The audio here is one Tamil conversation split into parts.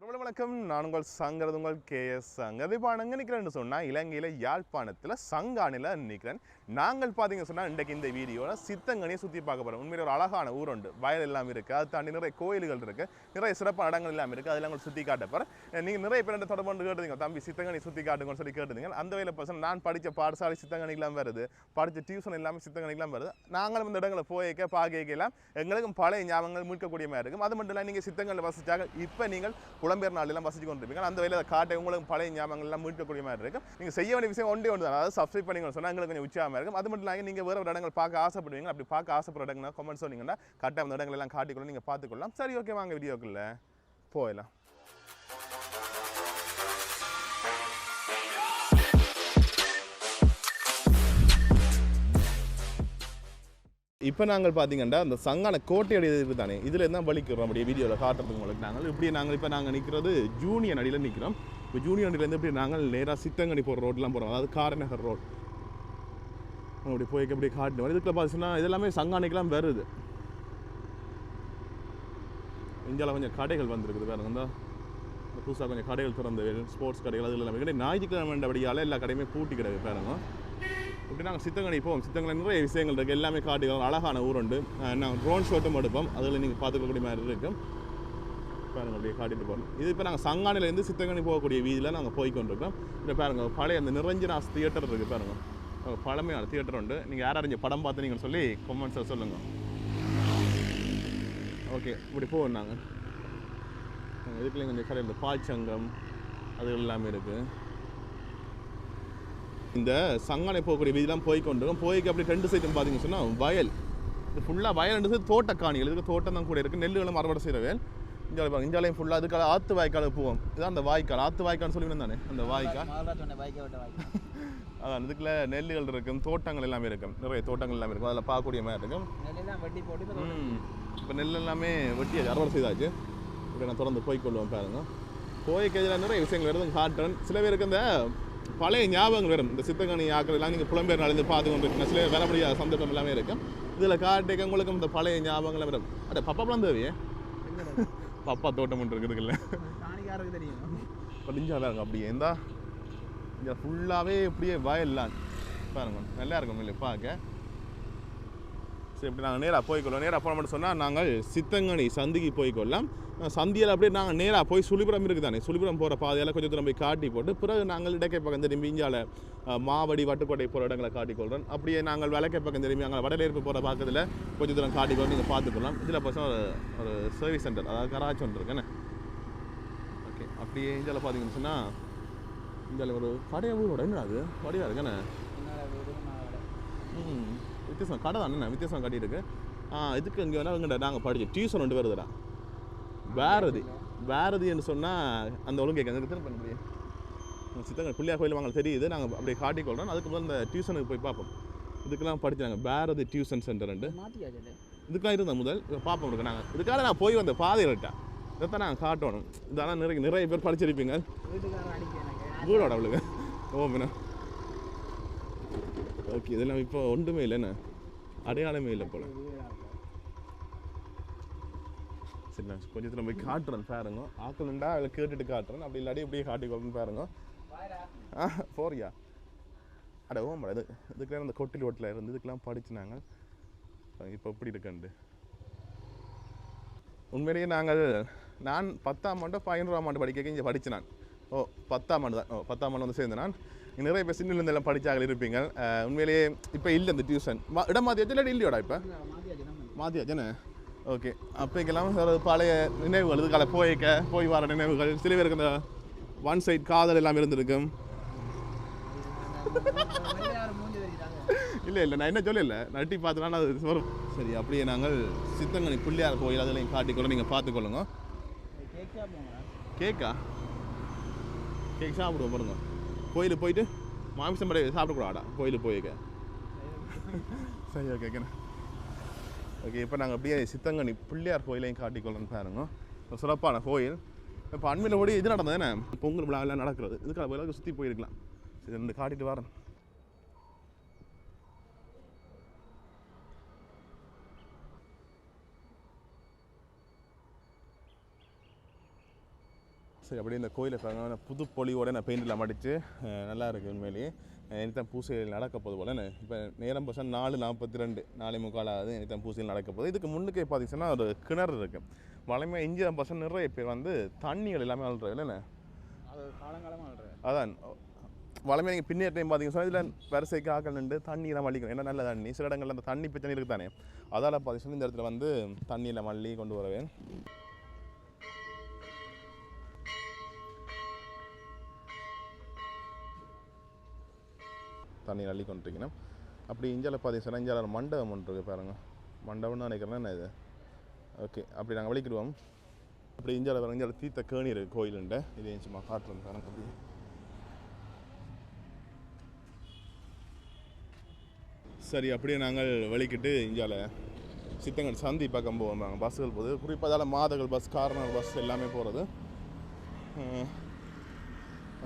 வணக்கம். நான் உங்கள் சங்கரது உங்கள் கேஎஸ் சங்கர். இப்போ நான் எங்கே நிற்கிறேன்னு சொன்னால் இலங்கையில் யாழ்ப்பாணத்தில் சங்கானில் நிற்கிறேன். நாங்கள் பார்த்தீங்க சொன்னால் இன்றைக்கு இந்த வீடியோவில் சித்தங்கனியை சுற்றி பார்க்க போகிறோம். உண்மையிலே ஒரு அழகான ஊர் உண்டு, வயல் எல்லாம் இருக்குது, அது தாண்டி நிறைய கோயில்கள் இருக்குது, நிறைய சிறப்பான இடங்கள் எல்லாம் இருக்குது, அதெல்லாம் உங்களுக்கு சுற்றி காட்ட போகிறேன். நீங்கள் நிறைய பேர் என்ன தொடர்பு கேட்டுங்க, தம்பி சித்தங்கனி சுற்றி காட்டுங்கன்னு சொல்லி கேட்டுங்க. அந்த வேலை பசங்க நான் படித்த பாடசாலை சித்தங்கனிக்கெல்லாம் வருது, படித்த டியூஷன் எல்லாமே சித்தங்கனிக்கெல்லாம் வருது. நாங்களும் இந்த இடங்களை போய்க்க பார்க்கலாம் எங்களுக்கும் பழைய ஞாபகங்கள் மீட்கக்கூடிய மாதிரி இருக்கும். அது மட்டும் இல்லை, நீங்கள் சித்தங்களில் வசிச்சாக இப்போ நீங்கள் புலம்பெயர் நாளெல்லாம் வசிச்சு கொண்டிருப்பீங்க. அந்த வேலையை காட்ட உங்களுக்கு பழைய ஞாபகங்கள் எல்லாம் மீட்கக்கூடிய மாதிரி இருக்கும். நீங்கள் செய்ய வேண்டிய விஷயம் ஒன்றே ஒன்று தான், அதாவது சப்ஸ்கிரைப் பண்ணிங்கன்னு சொன்னால் எங்களுக்கு கொஞ்சம் உற்சாகமாக இருக்கும். அது மட்டும் இல்லாமல் நீங்கள் வேறு ஒரு இடங்கள் பார்க்க ஆசைப்படுவீங்க. அப்படி பார்க்க ஆசைப்படுற இடங்கள் கமெண்ட் சொன்னீங்கன்னா கரெக்டாக அந்த இடங்கள் எல்லாம் காட்டிக்கொள்ள நீங்கள் பார்த்துக்கொள்ளலாம். சரி, ஓகே, வாங்க வீடியோக்குள்ள போயிடலாம். இப்போ நாங்கள் பார்த்தீங்கன்னா அந்த சங்கான கோட்டையடி இருக்குது தானே, இதில் இருந்தால் வலிக்கிறோம் அப்படியே வீடியோவில் காட்டுறதுக்கு உங்களுக்கு. நாங்கள் இப்போ நாங்கள் நிற்கிறது ஜூனியர் அடியில் நிற்கிறோம். இப்போ ஜூனியர் அடியிலேருந்து இப்படி நாங்கள் நேராக சித்தங்கனி போகிற ரோட்லாம் போகிறோம், அதாவது காரநகர் ரோட். அப்படி போய்க்க அப்படி காட்டுவோம். இதுக்குள்ள பார்த்தீங்கன்னா இதெல்லாமே சங்கானிக்கெலாம் வருது. இந்தியாவில் கொஞ்சம் கடைகள் வந்துருக்குது வேறு வந்து புதுசாக கொஞ்சம் கடைகள் திறந்த ஸ்போர்ட்ஸ் கடைகள் அது எல்லாமே ஞாயிற்றுக்கிழமை வேண்டபடியால் எல்லா கடையுமே பூட்டி கிடக்கு பாருங்க. இப்படி நாங்கள் சித்தங்கனி போவோம். சித்தங்கனில் நிறைய விஷயங்கள் இருக்குது, எல்லாமே காட்டுகள், அழகான ஊர் உண்டு. நாங்கள் ட்ரோன் ஷோட்டும் எடுப்போம், அதில் நீங்கள் பார்த்துக்கக்கூடிய மாதிரி இருக்கும். பாருங்கள் அப்படியே காட்டிட்டு போகிறோம். இது இப்போ நாங்கள் சங்கானிலேருந்து சித்தங்கனி போகக்கூடிய வீதியில் நாங்கள் போய்கொண்டிருக்கோம். இப்போ பாருங்கள் பழைய அந்த நிரஞ்சனாஸ் தியேட்டர் இருக்குது பாருங்கள், பழமையான தியேட்டர் உண்டு. நீங்கள் யார் அறிஞ்ச படம் பார்த்துனீங்கன்னு சொல்லி கமெண்ட்ஸில் சொல்லுங்கள். ஓகே, இப்படி போவோம் நாங்கள். இதுக்குள்ளே கொஞ்சம் கடை இந்த பாய்ச்சங்கம் அது எல்லாமே இருக்குது. இந்த சங்கானை போகக்கூடிய வீதியெல்லாம் போய்கொண்டிருக்கோம். போய்க்கு அப்படி ரெண்டு சைடும் பார்த்தீங்கன்னு சொன்னால் வயல், இது ஃபுல்லாக வயல் ரெண்டு சைடு தோட்டக்காணிகள், இதுக்கு தோட்டம் தான் கூட இருக்குது, நெல்லுகளும் அறுவடை செய்கிற வேல். இஞ்சாலே பாருங்க, இஞ்சாலையும் ஃபுல்லாக அதுக்காக ஆற்று வாய்க்காலுக்கு போவோம். இதுதான் அந்த வாய்க்கால், ஆற்று வாய்க்கால்னு சொல்லி தானே அந்த வாய்க்கால். அதான் இதுக்குள்ள நெல்லுகள் இருக்கும், தோட்டங்கள் எல்லாமே இருக்கும், நிறைய தோட்டங்கள் எல்லாமே இருக்கும், அதில் பார்க்கக்கூடிய மாதிரி இருக்கும். இப்போ நெல் எல்லாமே வெட்டி அறுவடை செய்தாச்சு. இப்போ நான் தொடர்ந்து போய்கொள்வோம் பாருங்க. போய்க்கிறதுல நிறைய விஷயங்கள் வருது காட்டுறேன். சில பேருக்கு இந்த பழைய ஞாபகங்கள் வரும், இந்த சித்தங்கனி ஆக்கள் எல்லாம் நீங்கள் புலம்பெயர் நாளிலிருந்து பார்த்து கொண்டு சில வர முடியாத சந்தர்ப்பம் எல்லாமே இருக்கும். இதில் காட்டுக்க உங்களுக்கும் இந்த பழைய ஞாபகங்கள் வரும். அட பப்பாப்பெல்லாம் தேவையே, பப்பா தோட்டம் ஒன்று இருக்குதுல்ல, படிஞ்சா பாருங்க. அப்படியே இருந்தா இங்கே ஃபுல்லாகவே இப்படியே வயல்லாம் பாருங்க, நல்லா இருக்கும் இல்லை பார்க்க. சரி, இப்படி நாங்கள் நேராக போய்க்கொள்ளோம். நேராக போன மட்டும் சொன்னால் நாங்கள் சித்தங்கனி சந்திக்கு போய்க்கொள்ளலாம். சந்தியில் அப்படியே நாங்கள் நேராக போய் சுழிபுரம் இருக்குது தானே, சுழிபுரம் போகிற பாதையெல்லாம் கொஞ்சம் தூரம் போய் காட்டி போட்டு பிறகு நாங்கள் இடக்கை பக்கம் திரும்பி இஞ்சால மாவடி வட்டுக்கோட்டை போகிற இடங்களை காட்டிக்கொள்கிறோம். அப்படியே நாங்கள் வழக்கை பக்கம் திரும்பி அங்கே வடலேற்பு போகிற பக்கத்தில் கொஞ்சம் தூரம் காட்டிக்கொண்டு நீங்கள் பார்த்துக்கலாம். இதில் பசங்க ஒரு சர்வீஸ் சென்டர், அதாவது கராச்சி ஒன்று இருக்குண்ணே. ஓகே, அப்படியே இந்தியாவில் பார்த்தீங்கன்னு சொன்னால் இந்தியாவில் ஒரு கடையை ஊரோட என்ன அது வடிவாக இருக்குண்ணே. வித்தியாசம் கடை தானே, வித்தியாசம் கட்டியிருக்கு. இதுக்கு இங்கே வேணால் இங்கே நாங்கள் படித்த டியூஷன் ஒன்று வருதுடா, பாரதின்னு சொன்னால் அந்த ஒழுங்கு கேட்க பண்ண முடியும். சித்தங்கனி பிள்ளையார் கோயில் வாங்க தெரியுது, நாங்கள் அப்படியே காட்டிக்கொள்கிறோம். அதுக்கப்புறம் இந்த டியூஷனுக்கு போய் பார்ப்போம். இதுக்கெல்லாம் படித்தாங்க பாரதி டியூஷன் சென்டர் ரெண்டு இதுக்கெல்லாம் இருந்தேன் முதல். பார்ப்போம் இருக்கு. நாங்கள் இதுக்காக நான் போய் வந்த பாதையில்ட்டா இதைத்தான் நாங்கள் காட்டணும். இதெல்லாம் நிறைய பேர் படிச்சிருப்பீங்க வீடோட அவளுக்கு. ஓமினா ஓகே, இதெல்லாம் இப்போ ஒன்றுமே இல்லைண்ணே, அடையாளமே இல்லை போல. சரி, நான் கொஞ்சத்தில் போய் காட்டுறேன் பாருங்க. ஆக்கணுண்டா அதில் கேட்டுட்டு காட்டுறேன், அப்படி இல்லாட்டி இப்படியே காட்டிக்கொள்ளணும் பாருங்க. போறியா அட ஓம்பா, இதுக்கெல்லாம் அந்த கொட்டில் ஓட்டில் இருந்து இதுக்கெல்லாம் படிச்சுனாங்க. இப்போ எப்படி இருக்குண்டு உண்மையிலேயே நான் 10ஆம் ஆண்டு 500ஆம் ஆண்டு படிக்க இங்கே படித்தேன் நான். 10ஆம் ஆண்டு தான், 10ஆம் ஆண்டு வந்து சேர்ந்தேன் நான். நிறைய பேர் சின்னிலேருந்து எல்லாம் படித்தாங்க இருப்பீங்க. உண்மையிலேயே இப்போ இல்லை இந்த டியூஷன். இடம் மாற்றியாச்சு இல்லாட்டி இல்லையோடா? இப்போ மாற்றியாச்சுண்ணே. ஓகே, அப்போக்கெல்லாம் ஒரு பழைய நினைவுகள், இதுக்கால போய் வர நினைவுகள். சில பேருக்கு இந்த ஒன் சைட் காதல் எல்லாம் இருந்திருக்கும். இல்லை நான் என்ன சொல்லல, நட்டி பார்த்தோன்னா அது வரும். சரி, அப்படியே நாங்கள் சித்தங்கனி பிள்ளையார் கோயில் அதெல்லாம் காட்டிக்கொள்ள நீங்கள் பார்த்துக்கொள்ளுங்க. கேக் சாப்பிடுவோம் பாருங்க. கோயிலுக்கு போயிட்டு மாமிசம் படை சாப்பிடக்கூடாடா கோயிலுக்கு போய்க்க. சரி, ஓகேண்ணே. ஓகே, இப்போ நாங்கள் அப்படியே சித்தங்கனி பிள்ளையார் கோயிலையும் காட்டிக்கொள்ளன்னு பாருங்க. சிறப்பான கோயில். இப்போ அண்மையில் ஓடி இது நடந்ததுன்னு பொங்கல் விழாவெல்லாம் நடக்கிறது. இதுக்காக போய் சுற்றி போயிருக்கலாம். சரி, ரெண்டு காட்டிட்டு வரேன். சரி அப்படியே இந்த கோயிலை பாருங்க புது பொலியோட நான் பெயிண்டில் மடித்து நல்லா இருக்குது உண்மையிலேயே எனத்தான் பூசையில் நடக்க போது போல் இப்போ நேரம் பசங்க 4:42 4:45 ஆகுது எனத்தான் பூசையில் நடக்க போகுது. இதுக்கு முன்னுக்கே பார்த்தீங்கன்னா ஒரு கிணறு இருக்குது. வளமையாக இஞ்சி பசங்க நிறைய பேர் வந்து தண்ணிகள் எல்லாமே அழுறது இல்லைண்ணே, அது காலங்காலமாக அழுறது. அதான் வளமையாக நீங்கள் பின்னே டைம் பார்த்தீங்கன்னா இதில் வரிசைக்கு ஆக்கள் நின்று தண்ணியெல்லாம் மல்லிக்கணும். ஏன்னா நல்ல தண்ணி சில இடங்களில் அந்த தண்ணி பிரச்சனை இருக்குது தானே, அதால் பார்த்தீங்கன்னா இந்த இடத்துல வந்து தண்ணியில் மல்லி கொண்டு வரவேன். தண்ணி அள்ளி கொண்டிருக்கணும். அப்படி இஞ்சால பார்த்தீங்கன்னா இஞ்சால மண்டபம் ஒன்று இருக்குது பாருங்கள், மண்டபம்னு நினைக்கிறேன்னா என்ன இது. ஓகே அப்படி நாங்கள் வலிக்கிடுவோம். அப்படி இஞ்சால பாருங்க, இஞ்சால தீர்த்த கேணி இருக்குது கோயிலுண்ட. இது சும்மா காட்டுறது பாருங்க. அப்படி சரி அப்படியே நாங்கள் வலிக்கிட்டு இஞ்சால சித்தங்கல் சந்தி பக்கம் போவோம். நாங்கள் பஸ்ஸுகள் போகுது, குறிப்பாக அதால் மாதகள் பஸ் கார்னர் பஸ் எல்லாமே போகிறது.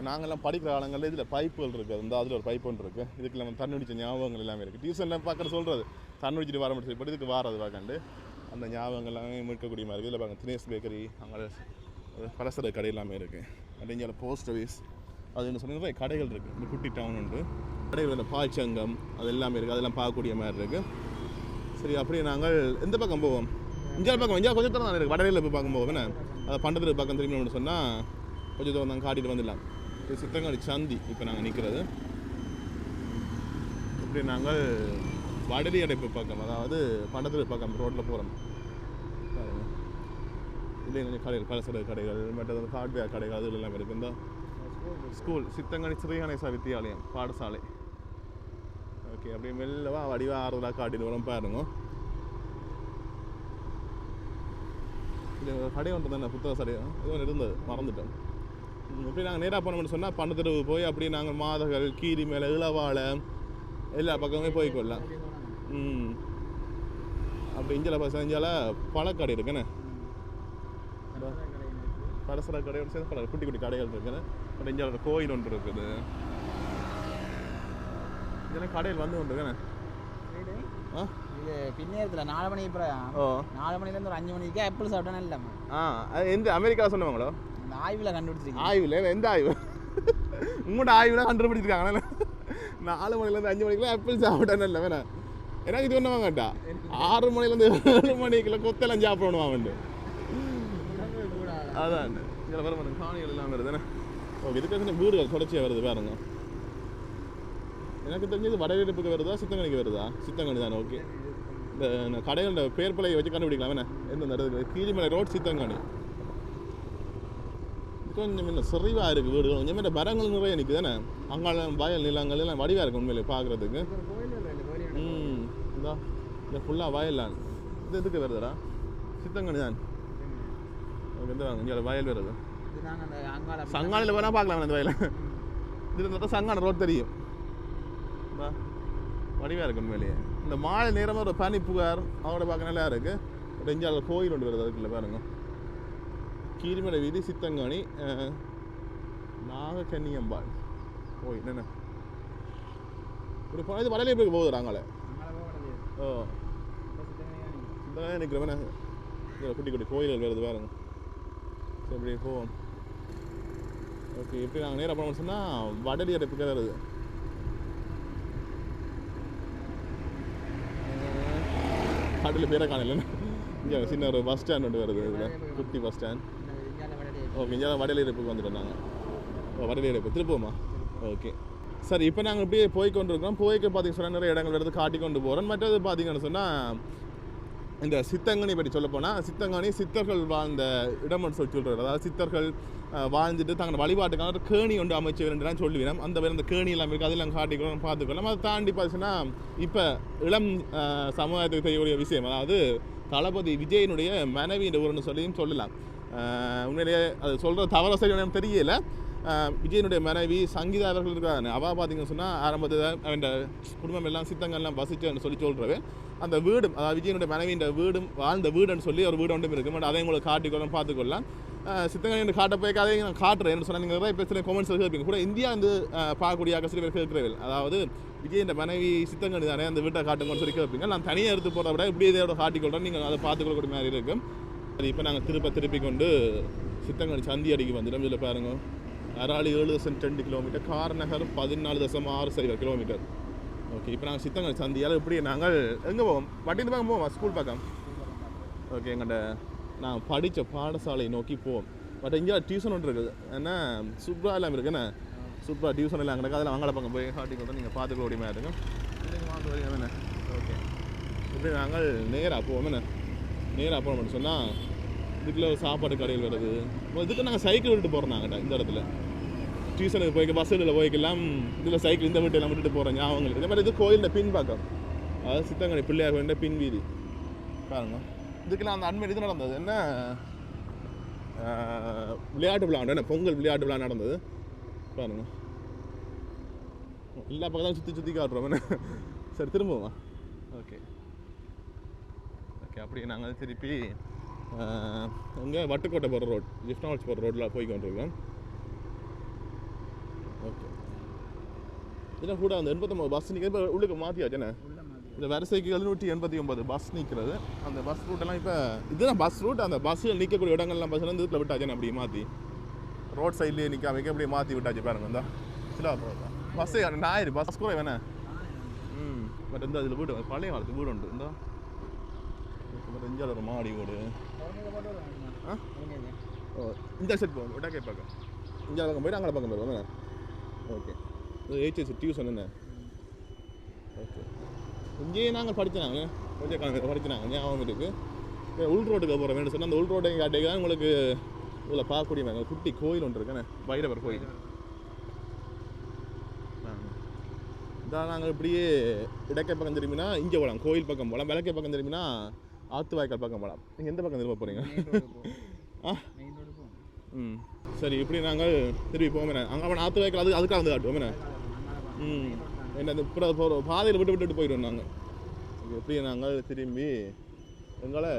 நாங்கள்லாம் படிக்கிற காலங்களில் இதில் பைப்புகள் இருக்குது, அந்த அதில் ஒரு பைப் ஒன்று இருக்குது. இதுக்கு நம்ம தண்ணி அடித்த ஞாபகங்கள் எல்லாமே இருக்குது. டியூஷனில் பார்க்குற சொல்கிறது தண்ணி அடிச்சுட்டு வர முடியும், இப்போ இதுக்கு வாரது பார்க்கண்டு அந்த ஞாபகங்கள் எல்லாமே மீட்கக்கூடிய மாதிரி இருக்குது. இதில் பார்க்க தினேஷ் பேக்கரி, அங்கே பலசர கடை எல்லாமே இருக்குது. அப்படிங்கிற போஸ்ட் ஆஃபீஸ் அது என்ன சொன்னீங்கன்னா கடைகள் இருக்குது. இந்த குட்டி டவுன் உண்டு, கடைகள் இந்த பாய்ச்சங்கம் அது எல்லாமே இருக்குது, அதெல்லாம் பார்க்கக்கூடிய மாதிரி இருக்குது. சரி அப்படியே நாங்கள் எந்த பக்கம் போவோம், இந்தியா பக்கம் இந்தியா கொஞ்சம் தூரம் தான் இருக்குது. வடகையில் போய் பார்க்கும் போவேன், அதை பண்டத்தில் பக்கம் திரும்பி சொன்னால் கொஞ்சம் தூரம் நாங்கள் காட்டிட்டு வந்துடலாம். இது சித்தங்காடி சந்தி இப்போ நாங்கள் நிற்கிறது. இப்படி நாங்கள் வடலி அடைப்பு பக்கம், அதாவது பண்டத்தில் பக்கம் ரோட்டில் போகிறோம். இல்லை கொஞ்சம் கடைகள் பலசர கடைகள் மற்றது வந்து ஹார்ட்வேர் கடைகள் அது எல்லாமே இருக்குது. இந்த ஸ்கூல் சித்தங்காடி ஸ்ரீ கணேசா வித்தியாலயம் பாடசாலை. ஓகே அப்படியே மெல்லவா வடிவா ஆறுதலாக காட்டிட்டு வரோம் பாருங்க. இது கடை ஒன்று தானே புத்தக கடை இது ஒன்று இருந்தது, மறந்துட்டோம். இப்படி நாங்கள் நேராக போனோம்னு சொன்னால் பண்டத்தெருவு போய் அப்படியே நாங்கள் மாதகள் கீரி மேலே இளவாழை எல்லா பக்கமே போய்க்கொள்ளலாம். அப்படி இஞ்சால பசங்க இஞ்சால பழக்கடை இருக்குண்ணே, பலசர கடையோட சேர்ந்து பல குட்டி குட்டி கடைகள் இருக்குண்ணே. பட் இஞ்சால கோயில் ஒன்று இருக்குது, இதெல்லாம் கடையில் வந்து ஒன்று இருக்குண்ணே. இது பின்னேரத்தில் 4 மணிக்கு அப்புறம் 4 மணிலேருந்து ஒரு 5 மணிக்கு ஆப்பிள் சாப்பிட்டா இல்லாமல் அது எந்த அமெரிக்காவில் சொன்னவாங்களோ இந்த ஆய்வில் கண்டுபிடிச்சிருக்கீங்க. ஆய்வில் எந்த ஆய்வு உங்களோட ஆய்வில் கண்டுபிடிச்சிருக்காங்க. 4 மணிலேருந்து 5 மணிக்குலாம் ஆப்பிள் சாப்பிட்டானே இல்லை வேணா எனக்கு இது ஒன்று வாங்கட்டா. 6 மணிலேருந்து 7 மணிக்குள்ள கொத்தெல்லாம் சாப்பிடணும் அவன். அதான் இதில் வர மாதிரி காணிகள் எல்லாம் வருதுண்ணே. ஓகே இதுக்கு வீடுகள் தொடர்ச்சியாக வருது பாருங்க. எனக்கு தெரிஞ்சது வடகிழப்புக்கு வருதா சித்தங்கனிக்கு வருதா? சித்தங்கனி தானே. ஓகே இந்த கடைகளோட பேர் பலையை வச்சு கண்டுபிடிக்கலாம் வேணா. எந்த இடத்துல கீரிமலை ரோட் சித்தங்கனி. கொஞ்சம் இன்னும் செறிவாக இருக்குது வீடுகள், கொஞ்சம் மாதிரி மரங்கள் நிறைய நிற்குது தானே. அங்கால வயல் நிலங்கள் எல்லாம் வடிவாக இருக்குது உண்மையிலே பார்க்குறதுக்கு. இந்த ஃபுல்லாக வயல் இது எதுக்கு வருதுடா? சித்தங்கனி தான். ஓகே இந்த வாங்க இங்கே வயல் வருது. சங்கானில் வேணால் பார்க்கலாம் இந்த வயல். இது இருந்தால் சங்கான ரோட் தெரியும், வடிவாக இருக்கு உண்மையிலேயே. இந்த மாலை நேரமாக ஒரு பனி புகார் அவங்களோட பார்க்க நல்லா இருக்குது. ஒரு இஞ்சால கோயில் ஒன்று வருது அதுக்குள்ள பாருங்க. கீரிமலை வீதி சித்தங்காணி நாகக்கன்னியம்பாள் கோயில் என்ன ஒரு இது வடலையை போய் போகுது நாங்களே. இந்த நிற்கிறவன குட்டி குட்டி கோயில்கள் வருது பாருங்க. சரி இப்படி போவோம். ஓகே எப்படி நாங்கள் நேராக போனோம்னு சொன்னால் வடலி அடைப்புக்கு வருது. காட்டில் பேரை காணலன்னு இங்கே சின்ன ஒரு பஸ் ஸ்டாண்ட் ஒன்று வருது, இதில் குட்டி பஸ் ஸ்டாண்ட். ஓகே இங்கே வடலி அடைப்புக்கு வந்துட்டோம் நாங்கள். வடலி அடைப்பு திருப்போமா? ஓகே சரி இப்போ நாங்கள் இப்படியே போய்கொண்டிருக்கோம். போய்க்க பார்த்தீங்கன்னு சொன்னால் நிறைய இடங்கள் எடுத்து காட்டி கொண்டு போகிறோம். மற்றது பார்த்தீங்கன்னு சொன்னால் இந்த சித்தங்கனி பற்றி சொல்ல போனால் சித்தங்கனி சித்தர்கள் வாழ்ந்த இடம்னு சொல்கிறார். அதாவது சித்தர்கள் வாழ்ந்துட்டு தங்கள் வழிபாட்டுக்கான கேணி ஒன்று அமைச்சு வேண்டாம் சொல்லுவேன். அந்த வேறு அந்த கேணி எல்லாம் இருக்குது, அதெல்லாம் காட்டிக்கொள்ளலாம் பார்த்துக்கலாம். அதை தாண்டி பார்த்தீங்கன்னா இப்போ இளம் சமுதாயத்துக்கு செய்யக்கூடிய விஷயம், அதாவது தளபதி விஜயனுடைய மனைவியின் ஊர்னு சொல்லியும் சொல்லலாம். உண்மையிலேயே அது சொல்கிற தவறு செய்யணும் தெரியல. விஜயனுடைய மனைவி சங்கீதா அவர்கள் இருக்கிறாங்க. அவள் பார்த்தீங்கன்னு சொன்னால் ஆரம்பத்தில் அவன் குடும்பம் எல்லாம் சித்தங்கள்லாம் வசிச்சுன்னு சொல்கிறவே அந்த வீடும், அதாவது விஜயனுடைய மனைவியின் வீடும் வாழ்ந்த வீடுன்னு சொல்லி ஒரு வீடு ஒன்றும் இருக்குது. அதையும் உங்களுக்கு காட்டிக்கொள்ளலாம் பார்த்துக்கொள்ளலாம். சித்தங்கனி காட்ட போய் அதையும் நான் காட்டுறேன் என்ன சொன்னால் நீங்கள் நிறைய பேர் கொமெண்ட்ஸ் கேட்பீங்க கூட. இந்தியா வந்து பார்க்கக்கூடிய சில பேர் கேட்கிறவர்கள், அதாவது விஜயன் மனைவி சித்தங்கனி தானே அந்த வீட்டை காட்டுங்கன்னு சொல்லி கேட்பீங்க. நான் தனியாக எடுத்து போகிறத விட இப்படி இதோட காட்டிக்கொள்கிறேன், நீங்கள் அதை பார்த்துக்கொள்ளக்கூடிய மாதிரி இருக்கும். அது இப்போ நாங்கள் திருப்பி கொண்டு சித்தங்கனி சந்தி அடிக்கு வந்துடும். இதில் பாருங்க அராளி 7.2 கிலோமீட்டர், காரநகர் 14.60 கிலோமீட்டர். ஓகே, இப்போ நாங்கள் சித்தங்கனி சந்தியால் எப்படி நாங்கள் எங்கே போவோம்? வட்டி பக்கம் போவோம், ஸ்கூல் பக்கம். ஓகே, எங்கள்கிட்ட நான் படித்த பாடசாலை நோக்கி போவோம். பட் இங்கே டியூஷன் ஒன்று இருக்குது, ஏன்னா சூப்பராக எல்லாம் இருக்குண்ணே. சூப்பராக டியூஷன் எல்லாம் கிடக்கு. அதில் அவங்கள பக்கம் போய் காட்டி கொடுத்தா நீங்கள் பார்த்துக்க முடியுமா இருங்க. என்ன ஓகே, இப்படி நாங்கள் நேராக போவோம். என்ன நேராக போகணும்னு சொன்னால் இதுக்குள்ள ஒரு சாப்பாடு கடையில் வருது. இதுக்கு நாங்கள் சைக்கிள் விட்டுட்டு போகிறோம். நாங்கள் இந்த இடத்துல டியூஷனுக்கு போய்க்க பஸ்ஸில் போய்க்கலாம். இதில் சைக்கிள் இந்த வீட்டெல்லாம் விட்டுட்டு போகிறோம் ஞாபகங்களுக்கு. இதே மாதிரி இது கோயிலில் பின் பக்கம், அதாவது சித்தங்கனி பிள்ளையார் வேண்ட பின் வீதி பாருங்க. இதுக்கெல்லாம் அந்த அண்மை இது நடந்தது என்ன, விளையாட்டு விழா என்ன பொங்கல் விளையாட்டு விழா நடந்தது பாருங்க. எல்லா பக்கம் தான் சுற்றி காட்டுறோம் என்ன. சரி திரும்புவோமா? ஓகே ஓகே, அப்படியே நாங்கள் திருப்பி அங்கே வட்டுக்கோட்டை போகிற ரோட், ஜிஃப்ட் ஹவுஸ் போகிற ரோட்டில் போய் கொண்டிருக்கோம். ஓகே, இதில் கூட அந்த 89 பஸ் நிற்கிறது. இப்போ உள்ளுக்கு மாற்றியாச்சுண்ணே. இந்த வரிசைக்கு 789 பஸ் நிற்கிறது. அந்த பஸ் ரூட்டெல்லாம் இப்போ இதுதான் பஸ் ரூட். அந்த பஸ்ஸில் நிற்கக்கூடிய இடங்கள்லாம் பஸ் வந்து இதில் விட்டாச்சுன்னு அப்படியே மாற்றி ரோட் சைட்லேயே நிற்க வைக்க அப்படியே மாற்றி விட்டாச்சு பாருங்க. இந்த சில பஸ்ஸே ஞாயிறு பஸ் கூட வேணே. பட் இந்த அதில் வீடு பழைய காலத்து வீடு உண்டு. இந்த இஞ்சால ஒரு மாடி வீடு. ஓ, இந்த செட் போகும் விட்டா கேட்பாங்க. இஞ்சால பக்கம் போய்ட்டு அங்கே பக்கம் போயிடுவோம். ஓகே, ஹெச்எஸ் டியூஷன் என்ன. ஓகே, இங்கேயே நாங்கள் படித்தாங்க, கொஞ்சம் படித்தாங்க ஞாபகம் இருக்குது. உள் ரோட்டுக்கு போகிற வேணும் சொன்னால் அந்த உள் ரோட்டை காட்டிக்க உங்களுக்கு இதில் பார்க்கக்கூடிய குட்டி கோயில் ஒன்று இருக்குண்ணே, பைரவர் கோயில். இதான் நாங்கள் இப்படியே இடக்கை பக்கம் திரும்பினா இங்கே போகலாம், கோயில் பக்கம் போகலாம். விளக்கை பக்கம் திரும்பினா ஆற்று வாய்க்கால் பக்கம் போகலாம். நீங்கள் எந்த பக்கம் திரும்ப போகிறீங்க? சரி, இப்படி நாங்கள் திரும்பி போவோமே. அங்கே ஆற்று வாய்க்கால் அதுக்காக வந்து காட்டுவோமே. என்ன இந்த போகிற பாதையில் விட்டு போயிடுவோம் நாங்கள். எப்படி நாங்கள் திரும்பி எங்களை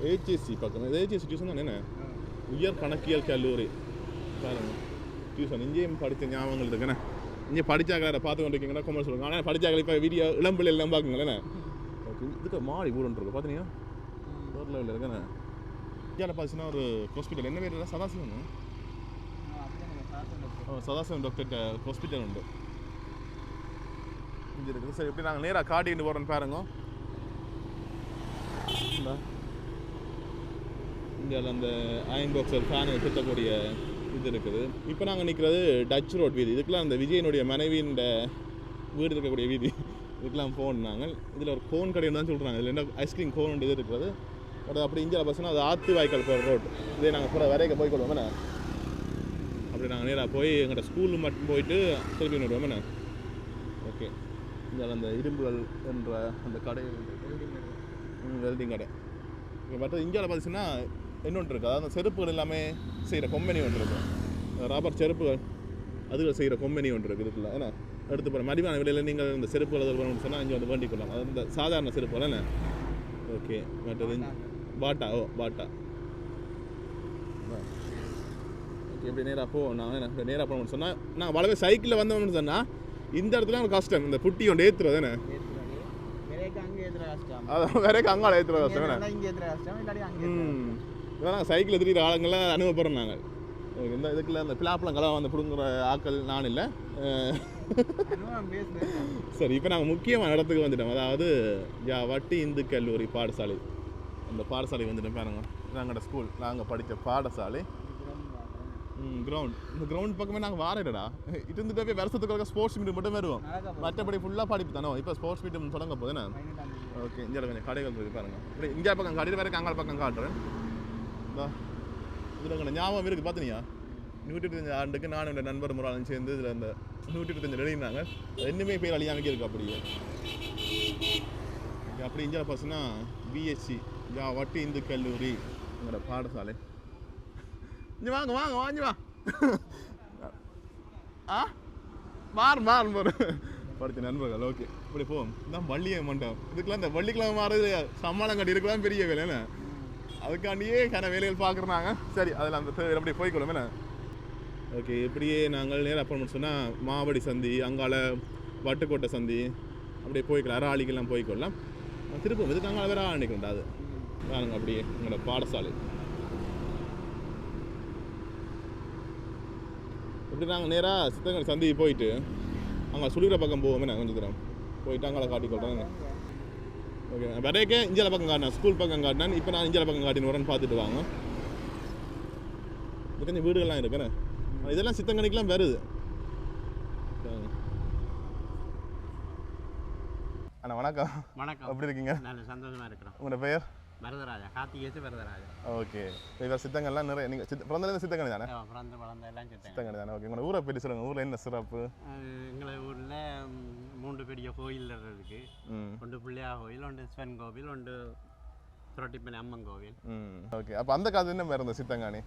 ஹெச்எஸ்சி பக்கம், ஹெச்எஸ்சி டியூஷன் தான் என்ன, உயர் கணக்கியல் கல்லூரி பாருங்க டியூஷன். இங்கேயும் படித்த ஞாபகங்கள் இருக்குண்ணே. இங்கே படித்தாக்களை பார்த்து கொண்டு இருக்கீங்கன்னா கொமர்ஸ் சொல்லுங்க. ஆனால் படித்தாக்களை இப்போ வீடியோ இளம்பிள்ளை எல்லாம் பார்க்குங்களேண்ணே. ஓகே, இதுக்கு மாடி ஊருன்றிருக்கு பார்த்தீங்கன்னா ஒரு லெவலில் இருக்குண்ணே. இந்தியாவில் பார்த்தீங்கன்னா ஒரு ஹாஸ்பிட்டல் என்ன பேர் சதாசிவம், சதாசிவம் டாக்டர் ஹாஸ்பிட்டல் உண்டு இங்கே இருக்குது. சரி, எப்படி நாங்கள் நேராக காட்டிட்டு போகிறோன்னு பாருங்க. இந்தியாவில் அந்த அயன் பாக்ஸர் ஃபேனு சுற்றக்கூடிய இது இருக்குது. இப்போ நாங்கள் நிற்கிறது டச் ரோட் வீதி. இதுக்கெல்லாம் அந்த விஜயனுடைய மனைவியின் வீடு இருக்கக்கூடிய வீதி. இதுக்கெல்லாம் போனாங்க. இதில் ஒரு கோன் கடைன்னு தான் சொல்கிறாங்க. இதில் என்ன ஐஸ்கிரீம் கோன் இது இருக்கிறது. அது அப்படி இந்தியாவில் பஸ்ஸுனா அது ஆற்று வாய்க்கால் போகிற ரோடு. இதே நாங்கள் போகிற வரைக்கும் போய் கொள்வோமே. அப்படி நாங்கள் நேராக போய் எங்கள்கிட்ட ஸ்கூலு மட்டும் போயிட்டு திருப்பி விடுவோமே. ஓகே, இந்தியாவில் அந்த இரும்புகள் என்ற அந்த கடை வெல்டிங் கடை. இப்போ பார்த்தா இந்தியாவில் பார்த்துச்சுன்னா இன்னொன்று இருக்குது, அதாவது அந்த செருப்புகள் எல்லாமே செய்கிற கம்பெனி ஒன்று இருக்கும். ரப்பர் செருப்புகள் அதுகள் செய்கிற கம்பெனி ஒன்று இருக்குது. இதுக்குள்ள ஏன்னா எடுத்து போகிற மலிவான விலையில் நீங்கள் இந்த செருப்புகள் அது பண்ணணும்னு சொன்னால் இங்கே வந்து வேண்டிக் கொள்ளலாம். அது இந்த சாதாரண செருப்புகள் என்ன. ஓகே, மற்றது பாட்டா. பாட்டா. ஓகே, இப்படி நேராக போவோம். நாங்கள் நேராக போகணும்னு சொன்னால் நான் வளவே சைக்கிளில் வந்தோம்னு சொன்னால் இந்த இடத்துல ஒரு கஷ்டம், இந்த புட்டி ஒன்று ஏற்றுறது என்ன. அதான் வேறக்கு அங்கால ஏற்றுறது கஷ்டம் என்ன. இதெல்லாம் சைக்கிள் எதிரிகிற ஆளுங்கள்லாம் அனுபவப்படுறோம் நாங்கள். இந்த இதுக்குள்ள அந்த பிளாப்பழங்கெல்லாம் வந்து பிடுங்குற ஆக்கள் நான் இல்லை. சரி, இப்போ நாங்கள் முக்கியமான இடத்துக்கு வந்துட்டோம். அதாவது வட்டி இந்து கல்லூரி பாடசாலை. அந்த பாடசாலை வந்துட்டோம் பாருங்க. நாங்களோட ஸ்கூல், நாங்கள் படித்த பாடசாலை கிரவுண்ட். இந்த கிரவுண்ட் பக்கமே நாங்கள் வாரடா இருந்துட்டு போய் வருஷத்துக்கு ஸ்போர்ட்ஸ் மீட் மட்டும் வருவோம். மற்றபடி ஃபுல்லாக படிப்பு தானோ. இப்போ ஸ்போர்ட்ஸ் மீட் தொடங்க போதுண்ணே. ஓகே, இங்கே கொஞ்சம் கடைகள் இருக்குது பாருங்க. இப்படி இந்தியா பக்கம் கடையில் வேறு அங்கால பக்கம் காட்டுறேன். இதில் எங்களை ஞாபகம் இருக்குது பார்த்தினியா, 125 ஆண்டுக்கு நானும் என்னோட நண்பர் முறாலும் சேர்ந்து இதில் அந்த 125 எழுதினாங்க. ரெண்டுமே பேர் அழியாமைக்கு இருக்குது அப்படியே. அப்படி இந்தியாவில் பார்த்தீங்கன்னா பிஎஸ்சி வட்டி இந்து கல்லூரி எங்களோட பாடசாலை. இங்கே வாங்க வாங்க வாங்கி வா. மாறு படித்த நண்பர்கள். ஓகே, இப்படி போவோம். இதான் வள்ளிய மண்டபம். இதுக்கெல்லாம் இந்த வள்ளிக்கிழமை மாறுது சம்மாளம் கட்டி இருக்கலாம் பெரிய வேலைன்னு. அதுக்காண்டியே கன வேலைகள் பார்க்குறாங்க. சரி, அதில் அந்த அப்படி போய்க்கொள்ளுமே. ஓகே, இப்படியே நாங்கள் நேராக போகணும்னு சொன்னால் மாவடி சந்தி, அங்கால வட்டுக்கோட்டை சந்தி அப்படியே போய்க்கலாம். அராளிக்கெல்லாம் போய்க்கொள்ளலாம். திருப்பம் இதுக்கு அங்கே வேற நினைக்கிறேன். அது பாருங்க அப்படியே எங்களோட பாடசாலை. இப்படி நாங்கள் நேராக சித்தங்கனி சந்தைக்கு போயிட்டு அங்கே சுழிக்கிற பக்கம் போவோமே நான் கொஞ்சம் தூரம் போயிட்டு அங்கே காட்டிக்கொள்கிறேன். ஓகே வரைக்கே இஞ்சால பக்கம் காட்டினேன், ஸ்கூல் பக்கம் காட்டினேன். இப்போ நான் இஞ்சால பக்கம் காட்டின்னு வரேன்னு பார்த்துட்டு வாங்க. இது கொஞ்சம் வீடுகள்லாம் இருக்குண்ணே, இதெல்லாம் சித்தங்கனிக்கெலாம் வருது. அண்ணா வணக்கம். வணக்கம். எப்படி இருக்கீங்க? நல்ல சந்தோஷமாக இருக்கிறோம். உங்களோட பெயர்? வரதராஜா, கார்த்திகேசு வரதராஜா. ஓகே, இதில் சித்தங்கள்லாம் நிறைய. நீங்கள் பிறந்தது சித்தங்கனி தானே? பிறந்து வளர்ந்த எல்லாம் சித்தங்கனி தானே. ஓகே, உங்களோட ஊரை பற்றி சொல்லுங்கள். ஊரில் என்ன சிறப்பு? எங்களை ஊரில் 3 பெரிய கோயில்கள் இருக்குது. ஒன்று பிள்ளையார் கோயில், ஒன்று சிவன் கோவில், ஒன்று துரட்டிப்பனை அம்மன் கோவில். ஓகே, அப்போ அந்த காலத்துல என்ன இருந்தது சித்தங்கனி?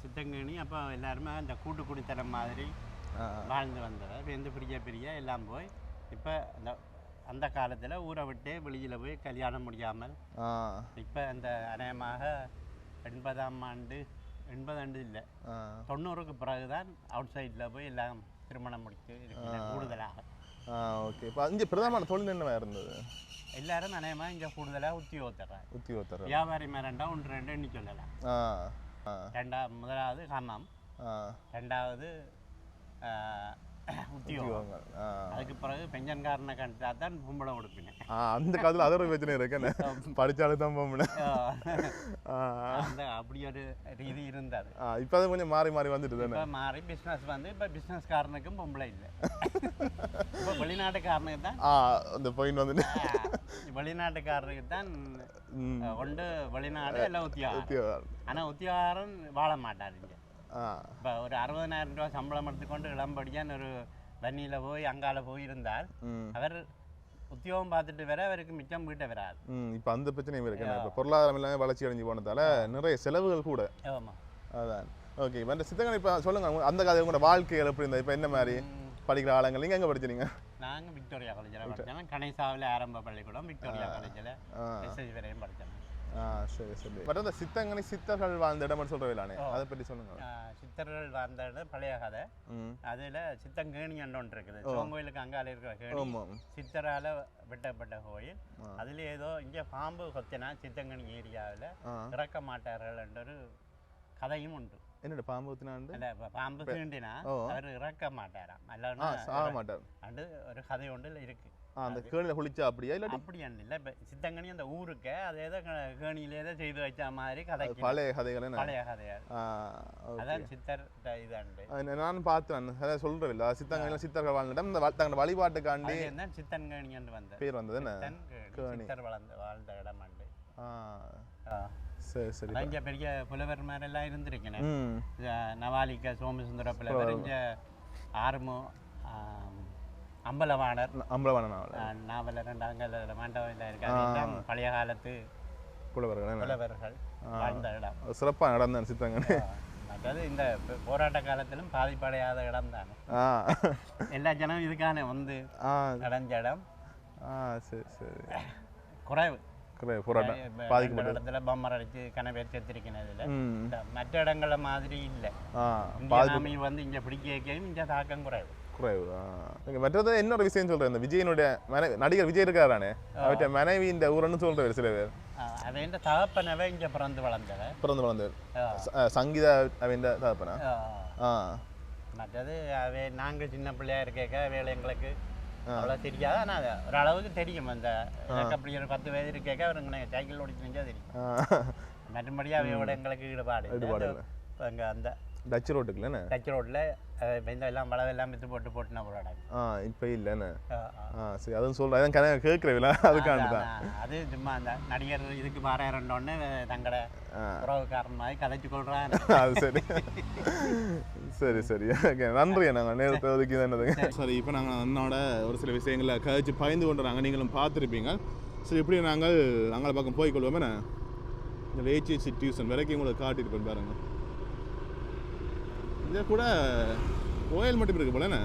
சித்தங்கனி அப்போ எல்லாருமே அந்த கூட்டு குடித்தனம் மாதிரி வாழ்ந்து வந்தவர். இப்போ எந்த பெரிய எல்லாம் போய் இப்போ அந்த காலத்தில் ஊரை விட்டு வெளியில் போய் கல்யாணம் முடியாமல் இப்போ அந்த அநேகமாக 80ஆம் ஆண்டு 80 ஆண்டு இல்லை 90க்கு பிறகுதான் அவுட் சைடில் போய் எல்லாம் திருமணம் முடித்து இருக்கிற கூடுதலாக. ஓகே, இப்போ இங்கே பிரதமான தொழில் என்னவா இருந்தது? எல்லாரும் அநேகமாக இங்கே கூடுதலாக உத்தியோகத்தர் வியாபாரி மேரண்டா 1-2 எண்ணி சொல்லலாம். முதலாவது ஹமாம், ரெண்டாவது உத்தியோகங்கள். அதுக்கு பிறகு பெஞ்சன்காரனை கண்டா தான் பொம்பளை கொடுப்பினேன். அந்த காலத்தில் அது ஒரு பிரச்சனை இருக்குன்னு படித்தாலும் தான் பொம்பளை அந்த அப்படி ஒரு ரீதி இருந்தது. இப்போ அது கொஞ்சம் மாறி வந்துட்டு இப்போ மாறி பிஸ்னஸ் வந்து இப்போ பிஸ்னஸ்காரனுக்கும் பொம்பளை இல்லை. இப்போ வெளிநாட்டுக்காரனுக்கு தான் அந்த பாயிண்ட் வந்துட்டு வெளிநாட்டுக்காரனுக்கு தான் கொண்டு வெளிநாடு எல்லாம் உத்தியோகம். ஆனால் உத்தியோகாரன் வாழ மாட்டார் இங்கே. இப்போ ஒரு 60,000 ரூபா சம்பளம் எடுத்துக்கொண்டு இளம்படியான் ஒரு வன்னியில் போய் அங்கால போயிருந்தால் அவர் உத்தியோகம் பார்த்துட்டு வர அவருக்கு மிச்சம் வீட்டை வராது. இப்போ அந்த பிரச்சனையும் இருக்கு. இப்போ பொருளாதாரம் எல்லாமே வளர்ச்சி அடைஞ்சு போனதால நிறைய செலவுகள் கூட. ஆமாம், அதான். ஓகே, இப்போ இந்த சித்தங்கனி இப்போ சொல்லுங்க, அந்த காலத்தில் உங்களோட வாழ்க்கைகள் எப்படி இருந்தால் இப்போ என்ன மாதிரி படிக்கிற ஆளுங்கள்? நீங்கள் எங்கே படிச்சிருங்க? நாங்கள் விக்டோரியா காலேஜில் படித்தோம். கணேசாவில் ஆரம்ப பள்ளிக்கூடம், விக்டோரியா காலேஜில் எஸ்எஸ்சி வரையும் படித்தோம். சரி. பட் அந்த சித்தங்கனி சித்தர்கள் வாழ்ந்த இடம் சொல்றீங்களானே, அதை பற்றி சொல்லுங்க. சித்தர்கள் வாழ்ந்த இடம் பழைய கதை. அதில் சித்தங்கேணி ஒன்று இருக்குது. சோங்கோயிலுக்கு அங்கால இருக்கிற கேணி சித்தரால் வெட்டப்பட்ட கோயில். அதில் ஏதோ இங்கே பாம்பு கொத்தினா சித்தங்கனி ஏரியாவில் இறக்க மாட்டார்கள் என்ற ஒரு கதையும் உண்டு. என்னோட பாம்பு கொத்தினாண்டு இல்லை, பாம்பு தீண்டினா அவர் இறக்க மாட்டாராம், மாட்டார் அண்டு ஒரு கதை ஒன்று இருக்கு. அந்த கேணியில் குளிச்சா அப்படியா? இல்லை அப்படியான்னு இல்லை, இப்போ சித்தங்கனி அந்த ஊருக்கு அது ஏதோ கேணியில ஏதோ செய்து வச்ச மாதிரி கதை, பழைய கதைகள். அதான் சித்தர் இதாண்டு நான் பார்த்தேன். அதான் சொல்றதில்ல, சித்தங்கனியில் சித்தர்கள் வாழ்ந்த தங்களோட வழிபாட்டுக்காண்டி சித்தன்கேணி என்று வந்த பேர் வந்தது. என்ன சித்தர் வாழ்ந்த இடம் அண்டு. சரி. இங்கே பெரிய புலவர் மாதிரிலாம் இருந்திருக்கேன். நவாலிக்க சோமசுந்தர புலவர், இங்கே ஆறுமோ அம்பலவாணர் நாவல் 2 மண்டபம் இருக்காங்க. பழைய காலத்து புலவர்கள் வாழ்ந்த இடம், சிறப்பான இடம் தான் சித்தங்கனி. மற்றது இந்த போராட்ட காலத்திலும் பாதிப்படையாத இடம் தானே. எல்லா ஜனமும் இதுக்கான வந்து அடைஞ்ச இடம். சரி. குறைவு பாதிக்கப்பட்ட இடத்துல பம்மர் அடிச்சு கனவேர் செத்திருக்கிறதுல மற்ற இடங்கள மாதிரி இல்லை. வந்து இங்க பிடிக்க இங்க தாக்கம் குறைவு. மற்றது இன்னொரு விஷயம் சொல்றேன், இந்த விஜயனுடைய நடிகர் விஜய் இருக்காரானே, அவற்றை மனைவி இந்த ஊரன்னு சொல்றவர் சில பேர். அவன் தகப்பனவே இங்க பிறந்து வளர்ந்தவர் சங்கீதா அவன் தகப்பனா. மற்றது அவை நாங்கள் சின்ன பிள்ளையா இருக்க வேலை எங்களுக்கு அவ்வளோ தெரியாது. ஆனால் ஒரு அளவுக்கு தெரியும். அந்த அப்படி ஒரு 10 வயது இருக்க அவருங்க சைக்கிள் ஓடிச்சு தெரிஞ்சா தெரியும். மற்றபடி அவையோட எங்களுக்கு ஈடுபாடு அங்கே அந்த டச் ரோட்டுக்குள்ள டச் ரோட்டில் எல்லாம் வளவெல்லாம் வித்து போட்டுனா போராடாது. இப்போ இல்லைன்னு சரி, அதுவும் சொல்கிறேன். அதான் கதை கேட்குறவில்ல, அதுக்காண்டி தான். அது சும்மா அந்த நடிகர் இதுக்கு பாராயிரண்டோன்னு தங்கட உறவுக்காரன் மாதிரி கதைச்சு கொள்றான். அது சரி. ஓகே, நன்றி. நாங்கள் நேரத்தை ஒதுக்கி தானதுங்க. சரி, இப்போ நாங்கள் அண்ணோட ஒரு சில விஷயங்களை கதைச்சு பயந்து கொண்டுறாங்க, நீங்களும் பார்த்துருப்பீங்க. சரி, இப்படி நாங்கள் பக்கம் போய்க்கொள்வோமே. நான் இந்த HHC டியூஷன் வரைக்கும் உங்களுக்கு காட்டியிருப்பேன் பாருங்க. இதே கூட ஓயல் மட்டும் இருக்கு போல. என்ன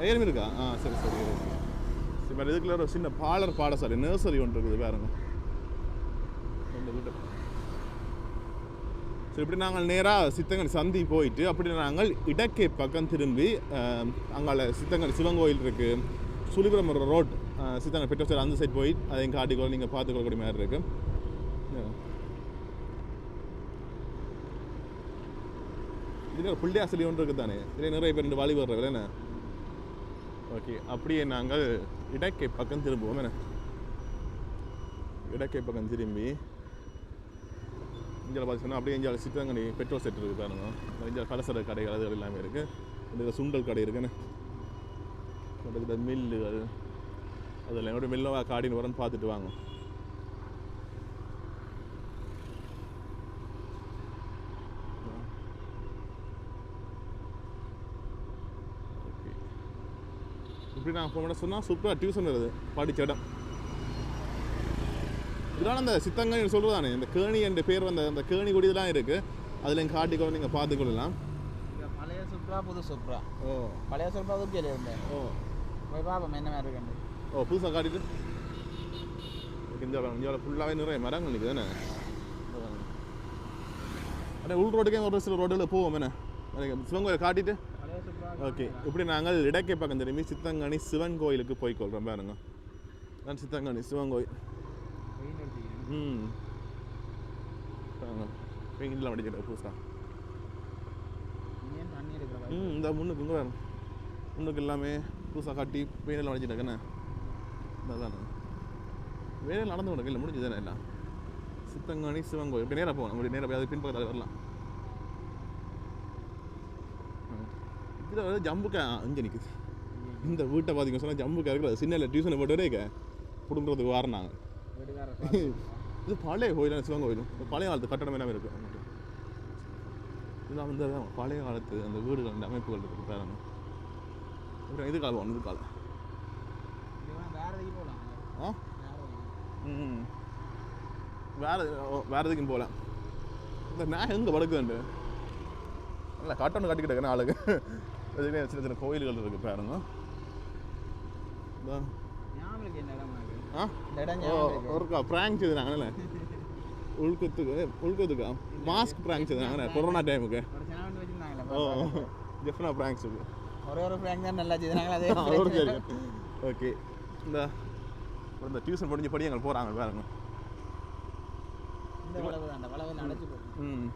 ஏழுமே இருக்கா? சரி. இப்போ இதுக்குள்ள ஒரு சின்ன பாடசாலை நர்சரி ஒன்று இருக்குது பாருங்க. சரி, இப்படி நாங்கள் நேராக சித்தங்கனி சந்தி போயிட்டு அப்படி நாங்கள் இடக்கை பக்கம் திரும்பி அங்கால சித்தங்கனி சிவன் கோயில் இருக்குது, சுழிபுரம் ரோட் சித்தங்கனி பெட்ரோல் சார் அந்த சைட் போய் அதையும் காட்டிக்கொள்ள நீங்கள் பார்த்துக்கொள்ளக்கூடிய மாதிரி இருக்குது. இது பிள்ளையார் சொல்லி ஒன்று இருக்குது தானே இதில் நிறைய பேர் ரெண்டு வாலி வர்றவர்கள் என்ன ஓகே அப்படியே நாங்கள் இடக்கை பக்கம் திரும்புவோம் என்ன இடக்கை பக்கம் திரும்பி இங்கே பார்த்தீங்கன்னா அப்படியே இங்கே சித்தங்கனி பெட்ரோல் செட் இருக்குது பாருங்க இங்கே கலசர கடைகள் அது எல்லாமே இருக்குது இந்த சுண்டல் கடை இருக்குன்னு இந்த மில்லுகள் அதில் என்னோட மில்லவா காடின்னு வரன்னு பார்த்துட்டு வாங்க இப்படி நான் போன சொன்னால் சூப்பராக டியூஷன் வருது படித்த இடம் இதெல்லாம் அந்த சித்தங்கன்னு சொல்கிறதானே இந்த கேணி என்ற பேர் வந்த அந்த கேணி கொடி இதெல்லாம் இருக்குது அதில் எங்கள் காட்டிக்கொள்ள நீங்கள் பார்த்துக்கொள்ளலாம் பழைய சுற்றுலா புது சுற்றுலா ஓ பழைய சுற்றுலா ஊக்கியில் இருந்தேன் ஓ போய் பார்ப்போம் என்ன மாதிரி இருக்குன்னு ஓ புதுசாக காட்டிட்டு இங்கே ஃபுல்லாகவே நிறைய மரங்கள் நிற்குது தானே அப்படியே உள் ரோட்டுக்கே ஒரு சில ரோடுகளில் போவோம் என்ன சிவங்கோயில் காட்டிட்டு பழைய சுற்றுலா ஓகே இப்படி நாங்கள் இடக்கை பக்கம் திரும்பி சித்தங்கனி சிவன் கோயிலுக்கு போய்க்கொள்கிறோம் பாருங்க நான் சித்தங்கனி சிவன் கோயில் ம் பெயிண்டில் அடிக்கிட்ட புதுசாக தண்ணி இருக்கிற இந்த முன்னுக்கு இங்கே வேணும் முன்னுக்கு எல்லாமே புதுசாக காட்டி பெயிண்டில் அடிச்சிட்டாக்கண்ணே அதானே வேலையில் நடந்து கொண்டு இல்லை முடிஞ்சு தானே எல்லாம் சித்தங்கனி சிவன் கோயில் இப்படி நேராக போகணும் அப்படி நேராக போய் அது பின்பக்கத்தில் வரலாம் இதில் வந்து ஜம்புக்கா இங்கே நிற்குது இந்த வீட்டை பார்த்தீங்கன்னு சொன்னால் ஜம்புக்கா இருக்கிறது சின்ன டியூஷனை போட்டு வரைக்க குடும்பத்துக்கு வாரினாங்க இது பழைய கோயில் சிவன் கோயிலும் பழைய காலத்து கட்டடம் எல்லாமே இருக்குது இதெல்லாம் வந்து பழைய காலத்து அந்த வீடுகள் அந்த அமைப்புகள் இருக்குது பேரணும் அப்புறம் இது காலம் இது காலம் ஆ ம் வேறு எதுக்கும் போகலாம் இந்த நான் எங்கே படுக்குதுண்டு நல்லா கட்டணம் கட்டிக்கிட்டேன் ஆளுக்கு அதுலேயே சின்ன சின்ன கோயில்கள் இருக்குது பாருங்க ஒருக்கா ப்ராங்க் செய்தாங்கல்ல உள்குத்துக்கா மாஸ்க் ப்ராங்க் செய்தாங்கண்ணே கொரோனா டைமுக்கு ஓ ஜெஃப்னா ப்ராங்க்ஸ் இருக்கு ஒரு ப்ராங்க் தான் நல்லா செய்தாங்க அதே ஓகே இந்த டியூஷன் முடிஞ்ச படி எங்களுக்கு போகிறாங்க பாருங்க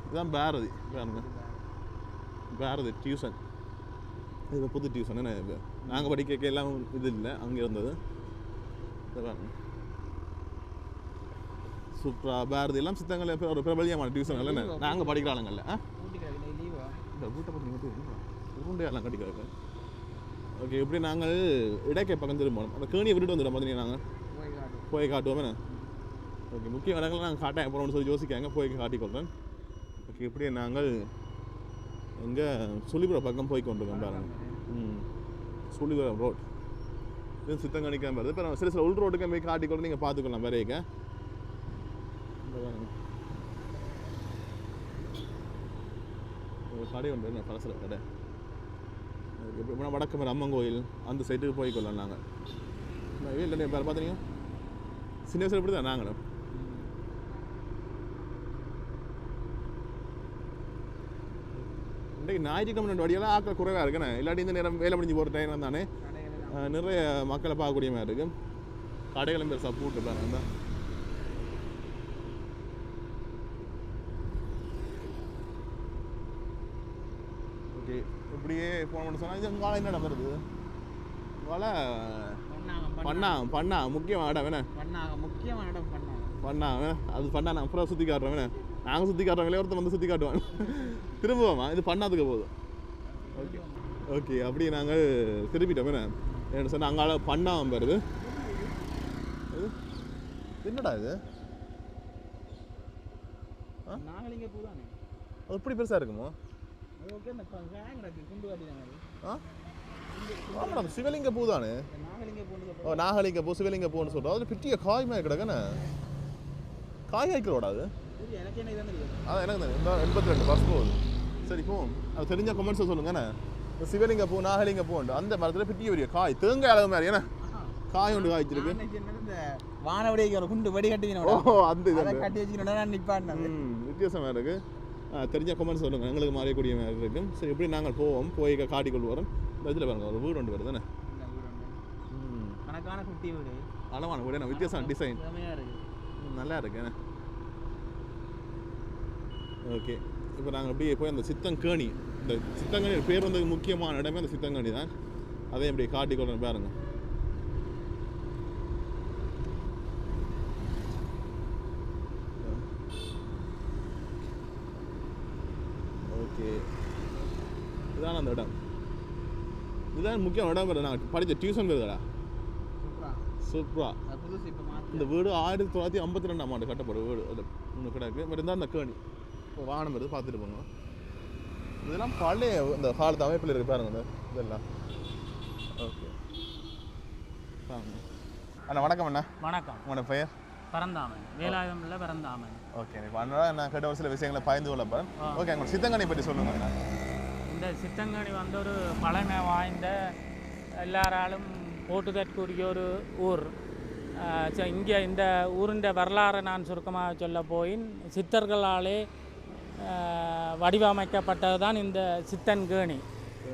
இதுதான் பாரதி பாருங்க பாரதி டியூஷன் இது புது டியூஷன் என்ன நாங்கள் படிக்க எல்லாம் இது இல்லை அங்கே இருந்தது பாருங்க சூப்பரா பாரதி எல்லாம் சித்தங்கள் ஒரு பிரபலியமான டியூஷன் இல்லை நாங்கள் படிக்கிற ஆளுங்கள்ல இந்த வீட்டை பற்றி உருண்டையெல்லாம் கட்டிக்கிறாங்க ஓகே இப்படி நாங்கள் இடக்கை பக்கம் திரும்பணும் அந்த கேணியை விட்டுட்டு வந்துடும் பார்த்தீங்கன்னா நாங்கள் போய் காட்டுவோமே ஓகே முக்கிய இடங்கள்லாம் நாங்கள் காட்டாக போகிறோம்னு சொல்லி யோசிக்காங்க போய் காட்டிக்கொள்கிறேன் ஓகே இப்படி நாங்கள் எங்கே சுழிபுரம் பக்கம் போய் கொண்டிருக்கோம் பாருங்க சுழிபுரம் ரோட் இது சித்தங்கனிக்காம வருது இப்போ சில சில உள் ரோட்டுக்கு போய் காட்டிக்கொண்டு நீங்கள் பார்த்துக்கலாம் வரைக்க ஒரு கடை ஒன்று என்ன பலசில கடை எப்படின்னா வடக்கு அம்மன் கோயில் அந்த சைட்டுக்கு போய்க்கொள்ளலாம் நாங்கள் இல்லை பேர் பார்த்தீங்க சின்ன வயசில் இப்படி தான் நாங்களும் இன்றைக்கு ஞாயிற்றுக்கிழமை வழியெல்லாம் ஆக்கள் குறைவாக இருக்குண்ணே இல்லாட்டி இந்த நேரம் வேலை முடிஞ்சு போகிற டைம் தானே நிறைய மக்களை பார்க்கக்கூடிய மாதிரி இருக்குது கடைகளும் பெருசாக பூட்டு பாருங்க தான் ஓகே இப்படியே ஃபோன் பண்ண சொன்னால் இது உங்களால் என்ன இடம் வருது உங்களால் பண்ணா முக்கியமான இடம் வேணே முக்கியமான இடம் பண்ணா அது பண்ணா நான் அப்புறம் சுற்றி காட்டுறோம் வேணே நாங்கள் சுற்றி காட்டுறோம் ஒருத்தர் வந்து சுற்றி காட்டுவாங்க திரும்புவோமா இது பண்ணாதுக்கு போதும் ஓகே ஓகே அப்படி நாங்கள் திரும்பிட்டோம் என்ன சொன்னால் அங்கால பண்ணாமல் வருது என்னடா இது அது எப்படி பெருசாக இருக்குமோ ஆமாடா சிவலிங்க பூ தானே ஓ நாகலிங்க பூ சிவலிங்க பூன்னு சொல்கிறோம் அது பெரிய காய் மாதிரி கிடக்குண்ணே காய் காய்க்கிறோடா அது அதான் எனக்கு தெரியும் 82 பஸ் போகுது சரி போம் அது தெரிஞ்ச கமெண்ட்ஸை சொல்லுங்கண்ணே இந்த சிவலிங்க பூ நாகலிங்க பூண்டு அந்த மரத்தில் பெரிய காய் தேங்காய் அளவு மாதிரி ஏன்னா காய் ஒன்று காய்ச்சிருக்கு வானவடிக்கு ஒரு குண்டு வடி கட்டி ஓ அந்த கட்டி வச்சுக்கணும் நிற்பான் வித்தியாசமாக இருக்குது தெரிஞ்ச கமெண்ட்ஸ் சொல்லுங்கள் எங்களுக்கு மாறக்கூடிய மாதிரி இருக்கும் சரி எப்படி நாங்கள் போவோம் போய் காட்டிக்கொண்டு வரோம் இந்த இதில் பாருங்க ஒரு வீடு ஒன்று வருது தானே கணக்கான குட்டி வீடு அளவான வீடு என்ன வித்தியாசம் டிசைன் நல்லா இருக்கு ஓகே இப்போ நாங்கள் அப்படியே போய் அந்த சித்தங்கேணி இந்த சித்தங்கனி பேர் வந்ததுக்கு முக்கியமான இடமே அந்த சித்தங்கனி தான். அதே இப்படி காட்டிக்கொள்ளணும் பாருங்க. ஓகே, இதுதான் அந்த இடம். இதுதான் முக்கியம் இடம். வேறு நான் படித்த டியூஷன் வருதுடா. சூப்பரா. இந்த வீடு 1952ஆம் ஆண்டு கட்டப்பட்ட வீடு. அது ஒன்று கிடக்கு. இருந்தால் அந்த கேணி இப்போ வாகனம் வருது, பார்த்துட்டு போங்க. இதெல்லாம் பழைய இந்த காலத்து அமைப்பில் இருக்கு பாருங்க இதெல்லாம். ஓகே அண்ணா வணக்கம். அண்ணா வணக்கம். உங்களோட பெயர்? பரந்தாமன். வேலாயுதமில் பரந்தாமன். ஓகே, இப்போ அண்ணா நான் கேட்ட ஒரு சில விஷயங்களை பயந்து கொள்ள போகிறேன். ஓகே, உங்களோட சித்தங்கனி பற்றி சொல்லுங்க அண்ணா. இந்த சித்தங்கனி வந்து ஒரு பழமை வாய்ந்த எல்லாராலும் போட்டுதற்குரிய ஒரு ஊர். இங்கே இந்த ஊரின் வரலாறை நான் சுருக்கமாக சொல்ல போயின், சித்தர்களாலே வடிவமைக்கப்பட்டது தான் இந்த சித்தன் கேணி.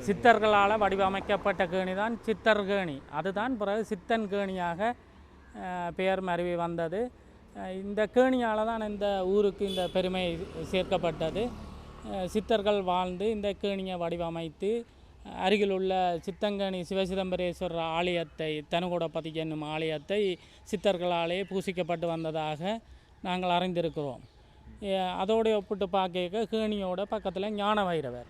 சித்தர்களால் வடிவமைக்கப்பட்ட கேணி தான் சித்தர் கேணி. அதுதான் பிறகு சித்தன் கேணியாக பெயர் மருவி வந்தது. இந்த கேணியால் தான் இந்த ஊருக்கு இந்த பெருமை சேர்க்கப்பட்டது. சித்தர்கள் வாழ்ந்து இந்த கேணியை வடிவமைத்து அருகில் உள்ள சித்தங்கனி சிவசிதம்பரேஸ்வரர் ஆலயத்தை, தனுகோடபதி என்னும் ஆலயத்தை சித்தர்களாலே பூசிக்கப்பட்டு வந்ததாக நாங்கள் அறிந்திருக்கிறோம். அதோடு ஒப்பிட்டு பார்க்க கேணியோட பக்கத்தில் ஞான வைரவர்.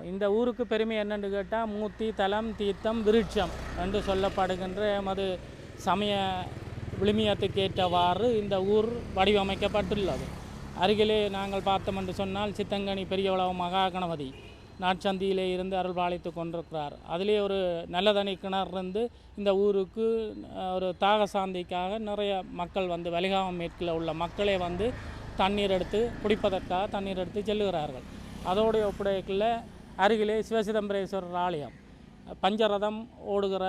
இந்த ஊருக்கு பெருமை என்னென்னு கேட்டால், மூர்த்தி, தலம், தீர்த்தம், விருட்சம் என்று சொல்லப்படுகின்ற எமது சமய விழுமியத்துக்கேற்றவாறு இந்த ஊர் வடிவமைக்கப்பட்டுள்ளது. அருகிலே நாங்கள் பார்த்தோம் என்று சொன்னால் சித்தங்கனி பெரியவளவு மகா கணபதி நாட்சந்தியிலே இருந்து அருள் பாலித்து கொண்டிருக்கிறார். அதிலே ஒரு நல்லதனி கிணறு இருந்து இந்த ஊருக்கு ஒரு தாக சாந்திக்காக நிறைய மக்கள் வந்து வலிகாமம் மேற்கில் உள்ள மக்களே வந்து தண்ணீர் எடுத்து குடிப்பதற்காக தண்ணீர் எடுத்து செல்லுகிறார்கள். அதோடைய ஒப்படைக்குள்ள அருகிலே சிவசிதம்பரேஸ்வரர் ஆலயம், பஞ்சரதம் ஓடுகிற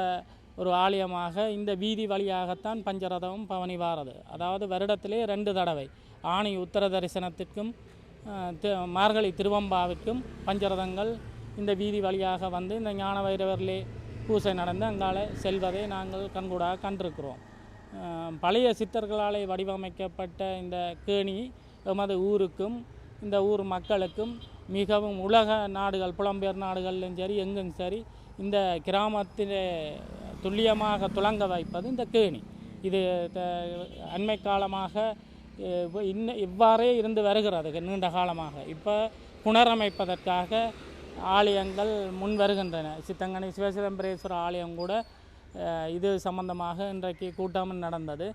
ஒரு ஆலயமாக இந்த வீதி வழியாகத்தான் பஞ்சரதமும் பவனி வாரது. அதாவது வருடத்திலே 2 தடவை, ஆணி உத்தர தரிசனத்திற்கும் மார்கழி திருவம்பாவிற்கும் பஞ்சரதங்கள் இந்த வீதி வழியாக வந்து இந்த ஞான வைரவரிலே பூசை நடந்து அங்கால செல்வதை நாங்கள் கண்கூடாக கண்டிருக்கிறோம். பழைய சித்தர்களாலே வடிவமைக்கப்பட்ட இந்த கேணி எமது ஊருக்கும் இந்த ஊர் மக்களுக்கும் மிகவும் உலக நாடுகள், புலம்பெயர் நாடுகளிலும் சரி எங்கும் சரி இந்த கிராமத்திலே துல்லியமாக துலங்க வைப்பது இந்த கேணி. இது அண்மை காலமாக இவ்வாறே இருந்து வருகிறது நீண்ட காலமாக. இப்போ புனரமைப்பதற்காக ஆலயங்கள் முன் வருகின்றன. சித்தங்கனி சிவசிதம்பரேஸ்வரர் ஆலயம் கூட இது சம்பந்தமாக இன்றைக்கு கூட்டம் நடந்தது.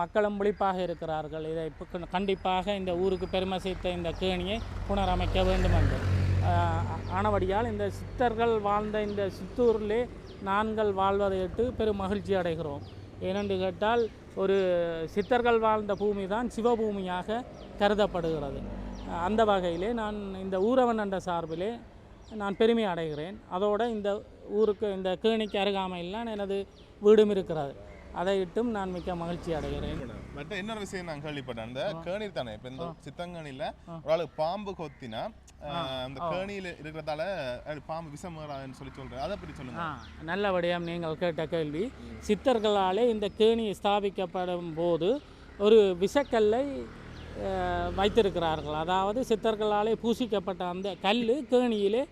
மக்களும் விழிப்பாக இருக்கிறார்கள். இதை கண்டிப்பாக இந்த ஊருக்கு பெருமை சேர்த்த இந்த கேணியை புனரமைக்க வேண்டும் என்று ஆனபடியால் இந்த சித்தர்கள் வாழ்ந்த இந்த சித்தூரிலே நாங்கள் வாழ்வதையிட்டு பெரும் மகிழ்ச்சி அடைகிறோம். ஏனென்று கேட்டால் ஒரு சித்தர்கள் வாழ்ந்த பூமி தான் சிவபூமியாக கருதப்படுகிறது. அந்த வகையிலே நான் இந்த ஊரவன் என்ற சார்பிலே நான் பெருமை அடைகிறேன். அதோடு இந்த ஊருக்கு இந்த கேணிக்கு அருகாமையில் எனது வீடும் இருக்கிறது. அதை இட்டும் நான் மிக்க மகிழ்ச்சி அடைகிறேன். மற்ற இன்னொரு விஷயம் நான் கேள்விப்பட்டேன், இந்த கேணீர் தானே இப்போ இந்த சித்தங்கனியில் ஒரு ஆளு பாம்பு கொத்தினா அந்த கேணியில் இருக்கிறதால பாம்பு விஷம் வராதுன்னு சொல்கிறேன். அதை பற்றி சொல்லுங்க. நல்லபடியாக நீங்கள் கேட்ட கேள்வி. சித்தர்களாலே இந்த கேணி ஸ்தாபிக்கப்படும் போது ஒரு விஷக்கல்லை வைத்திருக்கிறார்கள். அதாவது சித்தர்களாலே பூசிக்கப்பட்ட அந்த கல் கேணியிலே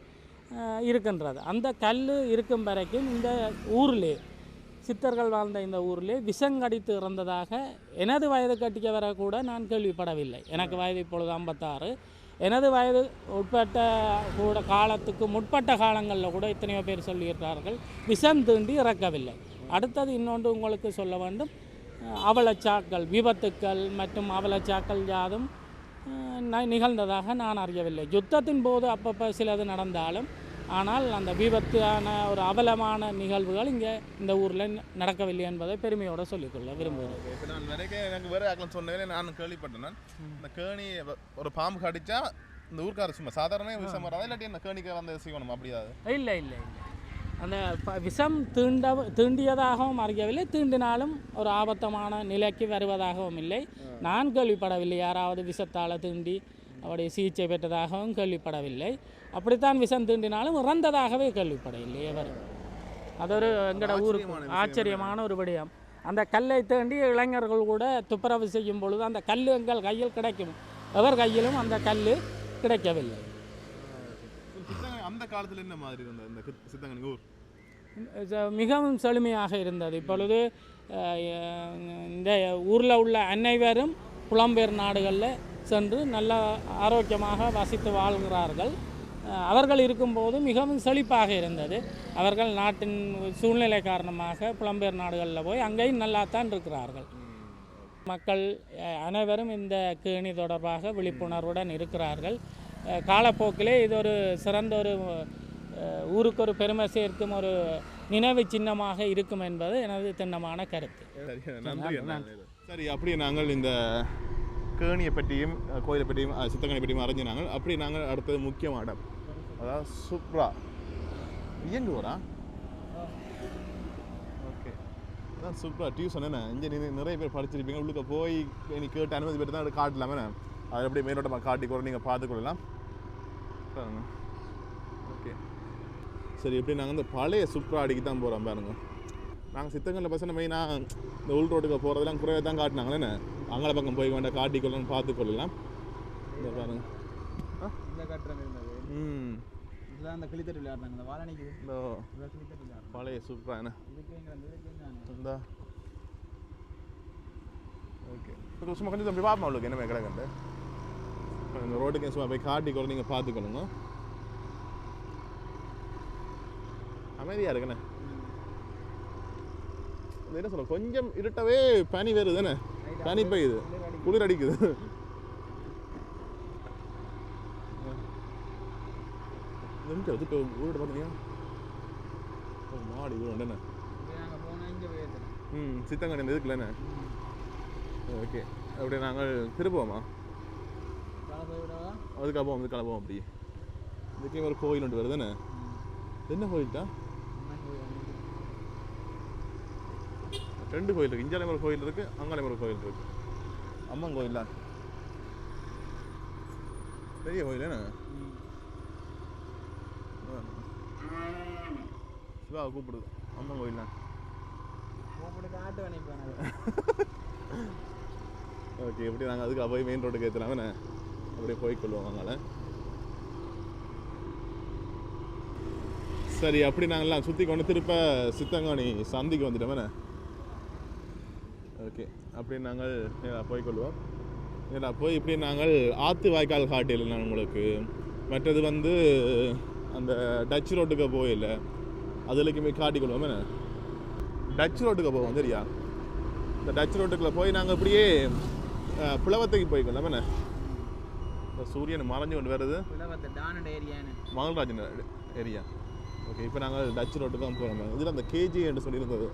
இருக்கின்றது. அந்த கல் இருக்கும் வரைக்கும் இந்த ஊரிலே, சித்தர்கள் வாழ்ந்த இந்த ஊரிலே விஷங்கடித்து இறந்ததாக எனது வயது கட்டிக்க வர கூட நான் கேள்விப்படவில்லை. எனக்கு வயது இப்பொழுது 56. எனது வயது உட்பட்ட கூட காலத்துக்கு முற்பட்ட காலங்களில் கூட எத்தனையோ பேர் சொல்லியிருக்கிறார்கள் விஷம் தீண்டி இறக்கவில்லை. அடுத்தது இன்னொன்று உங்களுக்கு சொல்ல வேண்டும், அவலச்சாக்கள், விபத்துக்கள் மற்றும் அவலச்சாக்கள் யாதும் நிகழ்ந்ததாக நான் அறியவில்லை. யுத்தத்தின் போது அப்பப்போ சிலது நடந்தாலும், ஆனால் அந்த விபத்தான ஒரு அவலமான நிகழ்வுகள் இங்கே இந்த ஊரில் நடக்கவில்லை என்பதை பெருமையோடு சொல்லிக்கொள்ள விரும்புகிறேன். இப்போ நான் எனக்கு வேறு ஆக்கலாம் சொன்னேன், நான் கேள்விப்பட்டேன். இந்த கேணி ஒரு பாம்பு கடிச்சா இந்த ஊருக்கார சும்மா சாதாரண விஷம் வராது, இல்லாட்டி அந்த கேணிக்கு வந்து செய்யணும் அப்படியாது? இல்லை இல்லை இல்லை, அந்த விஷம் தீண்டியதாகவும் அறியவில்லை, தீண்டினாலும் ஒரு ஆபத்தமான நிலைக்கு வருவதாகவும் இல்லை. நான் கேள்விப்படவில்லை யாராவது விஷத்தால் தீண்டி அவருடைய சிகிச்சை பெற்றதாகவும் கேள்விப்படவில்லை. அப்படித்தான் விஷம் தீண்டினாலும் இறந்ததாகவே கேள்விப்படவில்லை எவர். அது ஒரு எங்களோட ஊருக்கு ஆச்சரியமான ஒரு விடயம். அந்த கல்லை தீண்டி இளைஞர்கள் கூட துப்புரவு செய்யும் பொழுது அந்த கல் எங்கள் கையில் கிடைக்கும், எவர் கையிலும் அந்த கல் கிடைக்கவில்லை. சித்தங்கனி அந்த காலத்தில் என்ன மாதிரி இருந்தது இந்த சித்தங்கனி ஊர்? மிகவும் செழுமையாக இருந்தது. இப்பொழுது இந்த ஊரில் உள்ள அனைவரும் புலம்பெயர் நாடுகளில் சென்று நல்ல ஆரோக்கியமாக வசித்து வாழ்கிறார்கள். அவர்கள் இருக்கும்போது மிகவும் செழிப்பாக இருந்தது. அவர்கள் நாட்டின் சூழ்நிலை காரணமாக புலம்பெயர் நாடுகளில் போய் அங்கேயும் நல்லாத்தான் இருக்கிறார்கள். மக்கள் அனைவரும் இந்த கேணி தொடர்பாக விழிப்புணர்வுடன் இருக்கிறார்கள். காலப்போக்கிலே இது ஒரு சிறந்த ஒரு ஊருக்கு ஒரு பெருமை சேர்க்கும் ஒரு நினைவு சின்னமாக இருக்கும் என்பது எனது திண்ணமான கருத்து. சரி, அப்படி நாங்கள் இந்த கேணியை பற்றியும் கோயிலை பற்றியும் சித்தங்கனி பற்றியும் அறிஞ்சினாங்க. அப்படி நாங்கள் அடுத்தது முக்கியமான இடம், அதாவது சுப்ரா இயங்குவரா? ஓகே, அதான் சுப்ரா டியூஷன் என்ன இங்கே நிறைய பேர் படிச்சிருப்பீங்க. உள்ளுக்க போய் நீ கேட்டு அனுமதி பெற்று தான் அது காட்டலாமே. அதை அப்படியே மேலோட்டமாக காட்டிக்கூட நீங்கள் பார்த்துக்கொள்ளலாம். ஓகே, சரி, எப்படி நாங்கள் இந்த பழைய சுப்ரா அடிக்கு தான் போகிறோம் பாருங்க. நாங்கள் சித்தங்கனில் பசங்க மெயினாக இந்த உள் ரோட்டுக்கு போகிறதெல்லாம் குறைவாக தான் காட்டினாங்களே. அங்கே பக்கம் போய் வேண்டாம் காட்டிக்கொள்ளலாம், பார்த்துக்கொள்ளலாம். இந்த பாருங்க இந்த கட்டுறது இருந்தது. இதெல்லாம் அந்த கிளித்தட்டு விளையாடுறாங்க. இந்த வாழனிக்கு இந்த பழைய சுப்ரா என்ன இந்த ஓகே. சும்மா கொஞ்சம் தம்பி பார்ப்போம். அவளுக்கு என்ன கிடக்குண்டு இந்த ரோட்டுக்கு சும்மா போய் காட்டிக்கொள்ள நீங்கள் பார்த்துக்கொள்ளுங்க. அமைதியாக இருக்குண்ணே. என்ன சொல்ல, கொஞ்சம் இருட்டவே பனி வருது தானே, பனி பெய்யுது, குளிர் அடிக்குது. இப்போ ஊரோட பார்த்தீங்கன்னா மாடி ஊர் என்ன சித்தங்கனி இந்த இதுக்குல்லண்ணே. ஓகே, அப்படியே நாங்கள் திருப்போமா? அதுக்காக போவோம், அதுக்காக போவோம். அப்படி இதுக்கே ஒரு கோயில் ஒன்று வருது தானே. என்ன கோயில்ட்டா? 2 கோயில் இருக்குது. இஞ்சாலையும் ஒரு கோயில் இருக்குது, அங்காலையும் ஒரு கோயில் இருக்குது. அம்மன் கோயில் தான், பெரிய கோயில் என்ன. சிவாவை கூப்பிடுது, அம்மன் கோயில் தான். ஓகே, எப்படி நாங்கள் அதுக்கு போய் மெயின் ரோட்டுக்கு ஏற்றுனாமே அப்படியே போய்க்கொள்வோம் அங்கால. சரி, அப்படி நாங்கள்லாம் சுற்றி கொண்டு திருப்ப சித்தங்கனி சந்திக்கு வந்துட்டோமே. ஓகே, அப்படி நாங்கள் போய்க்கொள்வோம். போய் இப்படி நாங்கள் ஆற்று வாய்க்கால் காட்டியில் நான் உங்களுக்கு மற்றது வந்து அந்த டச் ரோட்டுக்கு போயில்ல அதுலக்கு போய் காட்டிக்கொள்வோமே. டச் ரோட்டுக்கு போவோம் சரியா. இந்த டச் ரோட்டுக்குள்ளே போய் நாங்கள் இப்படியே புலவத்தைக்கு போய்க்கொள்ளோமே. இந்த சூரியன் மறைஞ்சு கொண்டு வருது, மகள்ராஜன் ஏரியா. ஓகே, இப்போ நாங்கள் டச் ரோட்டுக்கு தான் போகிறோம். இதில் அந்த கேஜி என்று சொல்லியிருந்தது.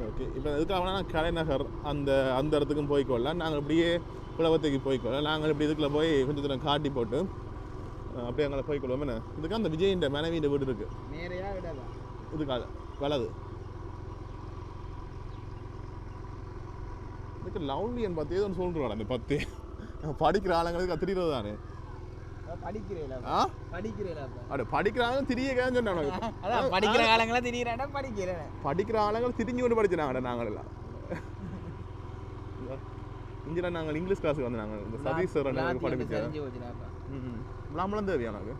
ஓகே, இப்போ எதுக்காகனா கலைநகர் அந்த அந்த இடத்துக்கும் போய்க்கொள்ளலாம். நாங்கள் இப்படியே புலவத்தைக்கு போய்க்கொள்ளலாம். நாங்கள் இப்படி இதுக்குள்ளே போய் கொஞ்சம் தூரம் காட்டி போட்டு அப்படியே அங்கே போய்க்கொள்வோமே. இதுக்கு அந்த விஜயின் மனைவியின் வீடு இருக்குது. இதுக்காக வலது இதுக்கு லவ்லியன் பார்த்து ஏதோ சொல்கிறான். அந்த 10 படிக்கிற ஆளுங்களுக்கு தெரிகிறது தானே. படிக்கிற ஆளுங்க திரியக்கான்னு சொன்னாங்க. படிக்கிற ஆளுங்களா திரியிறாடா, படிக்கிற ஆளுங்க திரிஞ்சு கொண்டு படிச்சுனாங்கடா. நாங்கள் எல்லாம் இங்கே நாங்கள் இங்கிலீஷ் கிளாஸுக்கு வந்து நாங்கள் இந்த சதீஷ் சார் படிப்பிச்சேன். விளாம்பலம் தேவையா எனக்கு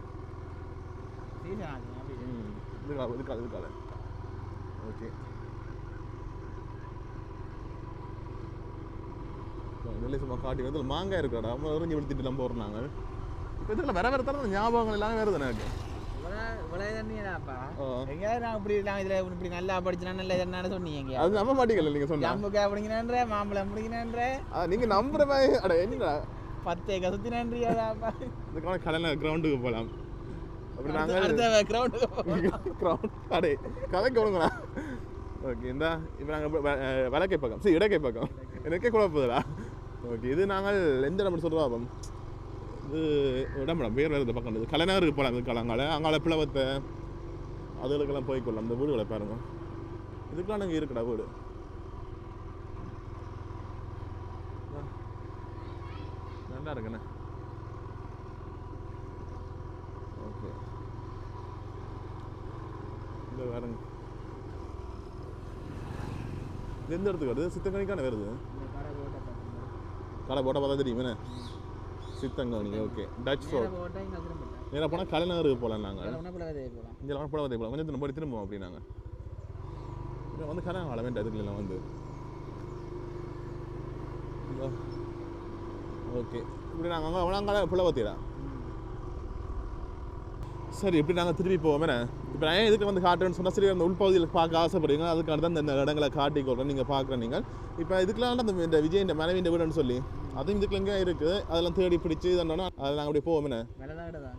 இதுக்காக. ஓகே, நெல்லை சும்மா காட்டி வந்து மாங்காய் இருக்காடா, நம்ம எறிஞ்சு விழுத்திட்டு நம்ம போகிறோம். நாங்கள் இப்போ இதில் வேற வேறு தர ஞாபகங்கள் எல்லாமே வருது எனக்கு. இப்படி நல்லா படிச்சுனா நல்ல என்ன சொன்னீங்க? அது நம்ப மாட்டீங்கல்ல நீங்கள் சொன்னீங்க. அப்படிங்கிற மாம்பழம் அப்படிங்கிற நீங்கள் நம்புற மாதிரி அட என்ன 10 ஏக்கர் சுற்றி நன்றியாப்பா. இதுக்கான கடலை கிரவுண்டுக்கு போகலாம். அப்படி நாங்கள் கிரவுண்ட் அடே கதைக்கு போடுங்களா. ஓகே, இந்த இப்போ நாங்கள் வடக்கை பக்கம் சரி இடக்கை பக்கம் எனக்கே குழப்பதுடா. ஓகே, இது நாங்கள் எந்த இடம் சொல்கிறோம். இது இடம்படம் பேர் வேறு பக்கம் இது கலைநகருக்கு போகலாம். இது கலங்கால அங்கால பிளவத்தை அதுகளுக்கெல்லாம் போய்க்கொள்ளலாம். இந்த வீடுகளை பாருங்க, இதுக்கெல்லாம் நாங்கள் இருக்குடா வீடு. நல்லா இருக்குண்ணே. ஓகே, இந்த வேறுங்க இது எந்த இடத்துக்கு வருது? சித்தங்கனிக்கான வருது. கடை போட்ட பார்த்தா தெரியுமே. சித்தங்கனி ஓகே டச் நேரா ரோட் போட்டா இங்க திரும்பிட்டேன். நேராக போனால் கலைநகருக்கு போகலாம் நாங்கள் இதுல ஒண்ணா புலவதே போலாம். இங்கே புலவத்தை போகலாம் கொஞ்சம் நம்ம திரும்புவோம் அப்படி நாங்கள் இங்கே வந்து கலை வேண்டாம் இதுக்குலாம் வந்து ஓகே இப்படி நாங்கள் அங்கே புலவத்தீரா சரி இப்படி நாங்கள் திரும்பி போவோம் என்ன இப்போ நான் ஏன் இதுக்கு வந்து காட்டுறேன்னு சொன்னால் சரி அந்த உள்பகுதியில் பார்க்க ஆசைப்படுறீங்க அதுக்கான தான் இந்த இடங்களை காட்டிக்கொள்கிறேன் நீங்கள் பார்க்குறேன் நீங்கள் இப்போ இதுக்கெல்லாம் அந்த இந்த விஜய் இந்த மனைவியின் வீடுன்னு சொல்லி அதுவும் இதுக்குள்ள எங்கே இருக்குது அதெல்லாம் தேடி பிடிச்சி இதோன்னா அதில் நாங்கள் அப்படி போவோம் என்ன வெள்ளதான் இடதான்.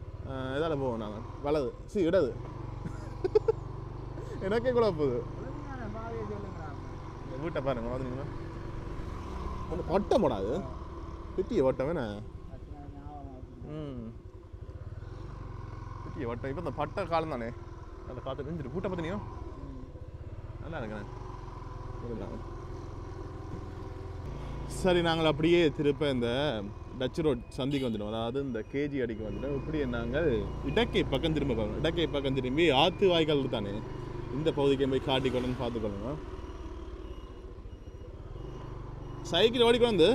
இதால் போவோம் நாங்கள் வலது இடது எனக்கே கூட போகுது ஒழுங்கான பாதையை சொல்லுங்கடா. இந்த வீட்டை பாருங்க பார்த்தீங்களா அந்த வட்டம் போடாது பெட்டிய வட்டம் என்ன அது ஞாபகமா இருக்கு. பெட்டிய வட்டம் இப்போ இந்த பட்ட காலம் தானே அந்த காற்று தெரிஞ்சிட்டு கூட்ட பார்த்தீங்க நல்லா இருக்கேன் சரி நாங்கள் அப்படியே திருப்ப இந்த டச் ரோட் சந்திக்கு வந்துடும் அதாவது இந்த கேஜி அடிக்கு வந்துடும் இப்படி நாங்கள் இடக்கை பக்கம் திரும்ப போகணும் இடக்கை பக்கம் திரும்பி ஆற்று வாய்க்கால் தானே இந்த பகுதிக்கு போய் காட்டிக்கொள்ளணும்னு பார்த்துக்கொள்ளுங்க சைக்கிள் ஓடிக்கொண்டு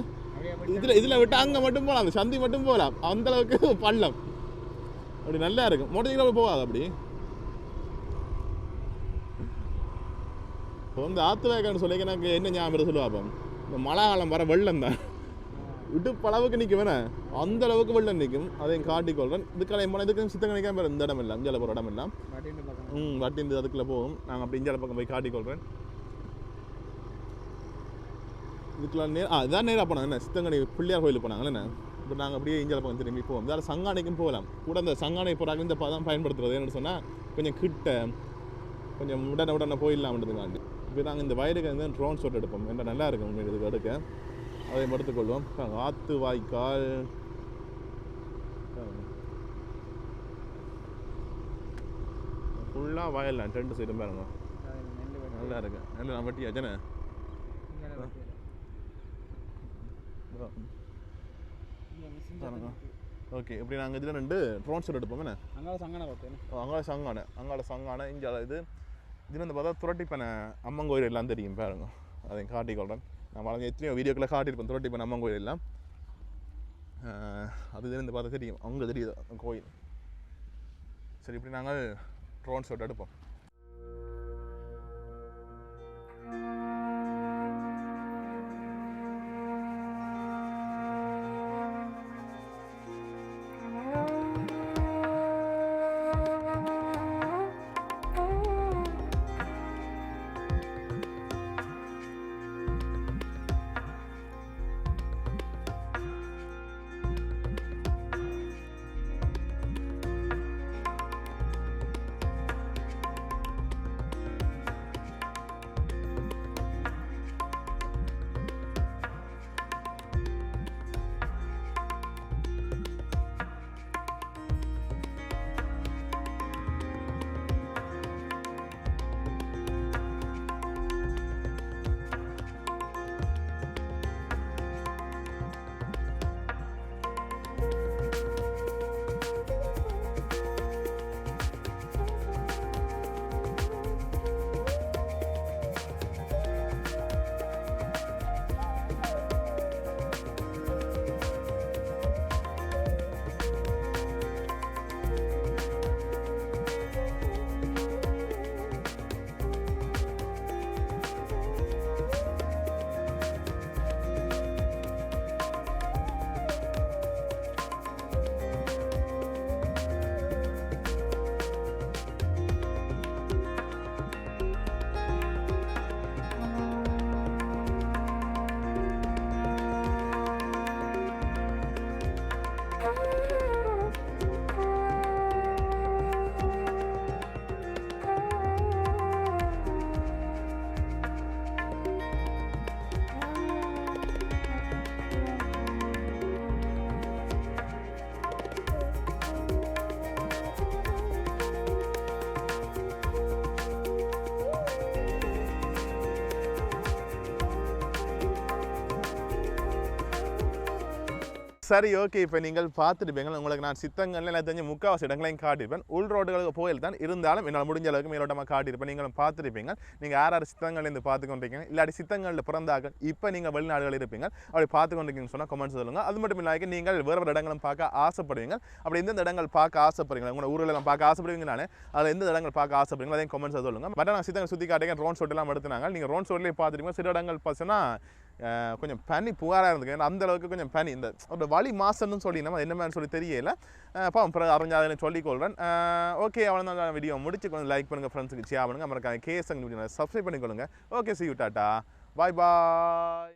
வந்து இதில் விட்டு அங்கே மட்டும் போகலாம் அந்த சந்தி மட்டும் போகலாம் அந்த அளவுக்கு பள்ளம் அப்படி நல்லா இருக்கும் மோட்டர் சைக்கிள் போகாது அப்படி இப்போ வந்து ஆற்று வாய்க்கால்னு சொல்லி எனக்கு என்ன ஞாபகம் சொல்லுவாப்பம் இந்த மழை காலம் வர வெள்ளம் தான் இடுப்பளவுக்கு நிற்கும் வேணா அந்த அளவுக்கு வெள்ளம் நிற்கும் அதையும் காட்டிக்கொள்கிறேன் இதுக்கான போனால் இதுக்கு சித்தங்கணிக்காம வேறு இந்த இடம் இல்லை இஞ்சால போகிற இடம் இல்லை வட்டின்னு பக்கம். வட்டிந்து அதுக்குள்ளே போகும் நாங்கள் அப்படி இஞ்சால பக்கம் போய் காட்டிக்கொள்கிறேன் இதுக்கெல்லாம் இதான் நேராக போனாங்க என்ன சித்தங்கனி பிள்ளையார் கோயிலுக்கு போனாங்க என்ன இப்போ நாங்கள் அப்படியே இஞ்சால பக்கம் திரும்பி போவோம் இதால் சங்கானைக்கும் போகலாம் கூட இந்த சங்கானை போகிறாங்க இந்த பதம் பயன்படுத்துறது என்னன்னு சொன்னால் கொஞ்சம் கிட்ட கொஞ்சம் உடனே போயிடலாம்ன்றதுக்காண்டி இப்போ நாங்கள் இந்த வயலுக்கு வந்து ட்ரோன் ஷாட் எடுப்போம் என்ன நல்லா இருக்கும் உண்மையில் இதுக்கு எடுக்க அதை எடுத்துக்கொள்வோம் ஆற்று வாய்க்கால் ஃபுல்லாக வயல்லாம் 2 சைடும் பாருங்க நெல்லு வெட்டி. நல்லா இருக்கு நெல் நான் வட்டி ஆச்சுண்ணே இங்கே வெட்டியில. இங்கே மிஷின் பாருங்க ஓகே இப்படி நாங்கள் இதில் 2 ட்ரோன் ஷாட் எடுப்போம் என்ன அங்கே சங்கனை பார்த்தேன். அங்கால சங்கான இங்கே இது இது வந்து பார்த்தா துரட்டிப்பனை அம்மன் கோயில் எல்லாம் தெரியும் பாருங்க அதையும் காட்டிக்கொள்கிறேன் நான் வளர்ந்து எத்தனையோ வீடியோக்களை காட்டியிருப்பேன் துரட்டிப்பன் அம்மன் கோயில் எல்லாம் அது இருந்து பார்த்தா தெரியும் அங்கே தெரியுது அந்த கோயில் சரி இப்படி நாங்கள் ட்ரோன் ஷாட் எடுப்போம் சரி ஓகே இப்போ நீங்கள் பார்த்துருப்பீங்க உங்களுக்கு நான் சித்தங்கள்ல எனக்கு தெரிஞ்ச முக்கால்வாசி இடங்களையும் காட்டியிருப்பேன் உள் ரோடுகளுக்கு போயில் தான் இருந்தாலும் என்னால் முடிஞ்ச அளவுக்கு மேலோட்டமாக காட்டியிருப்பேன் நீங்களும் பார்த்துருப்பீங்க நீங்கள் யார் சித்தங்கள்லேருந்து பார்த்து கொண்டிருக்கீங்க இல்லாட்டி சித்தங்களில் பிறந்தார்கள் இப்போ நீங்கள் வெளிநாடுகள் இருப்பீங்க அப்படி பார்த்து கொண்டிருக்கீங்கன்னு சொன்னால் கமெண்ட்ஸ் சொல்லுங்கள் அது மட்டும் இல்லாமல் நீங்கள் வேறு இடங்களும் பார்க்க ஆசைப்படுவீங்க அப்படி எந்த இடங்கள் பார்க்க ஆசைப்படுறீங்க உங்களோட ஊரில் பார்க்க ஆசைப்படுவீங்கனாலே அதில் எந்த இடங்கள் பார்க்க ஆசைப்படுறீங்களோ அதையும் கமெண்ட்ஸ் சொல்லுங்கள் பட் நான் சித்தங்கள் சுற்றி காட்டுங்க ரோன் ஷோட்டெல்லாம் எடுத்துனாங்க நீங்கள் ரோன் ஷோட்லேயே பார்த்துருப்பீங்க சில இடங்கள் பார்த்தீங்கன்னா கொஞ்சம் பனி புகாராக இருந்துக்கு ஏன்னா அந்தளவுக்கு கொஞ்சம் பனி இந்த ஒரு வழி மாசம்னு சொல்லி நம்ம என்ன மாதிரி சொல்லி தெரியல பாவம் பிறகு அறிஞ்சாதுன்னு சொல்லிக்கொள்கிறேன் ஓகே அவ்வளோதான் வீடியோ முடிச்சு கொஞ்சம் லைக் பண்ணுங்கள் ஃப்ரெண்ட்ஸுக்கு ஷேர் பண்ணுங்கள் மறக்காம கேஎஸ்எங் சப்ஸ்கிரைப் பண்ணிக்கொள்ளுங்க okay see you tata bye bye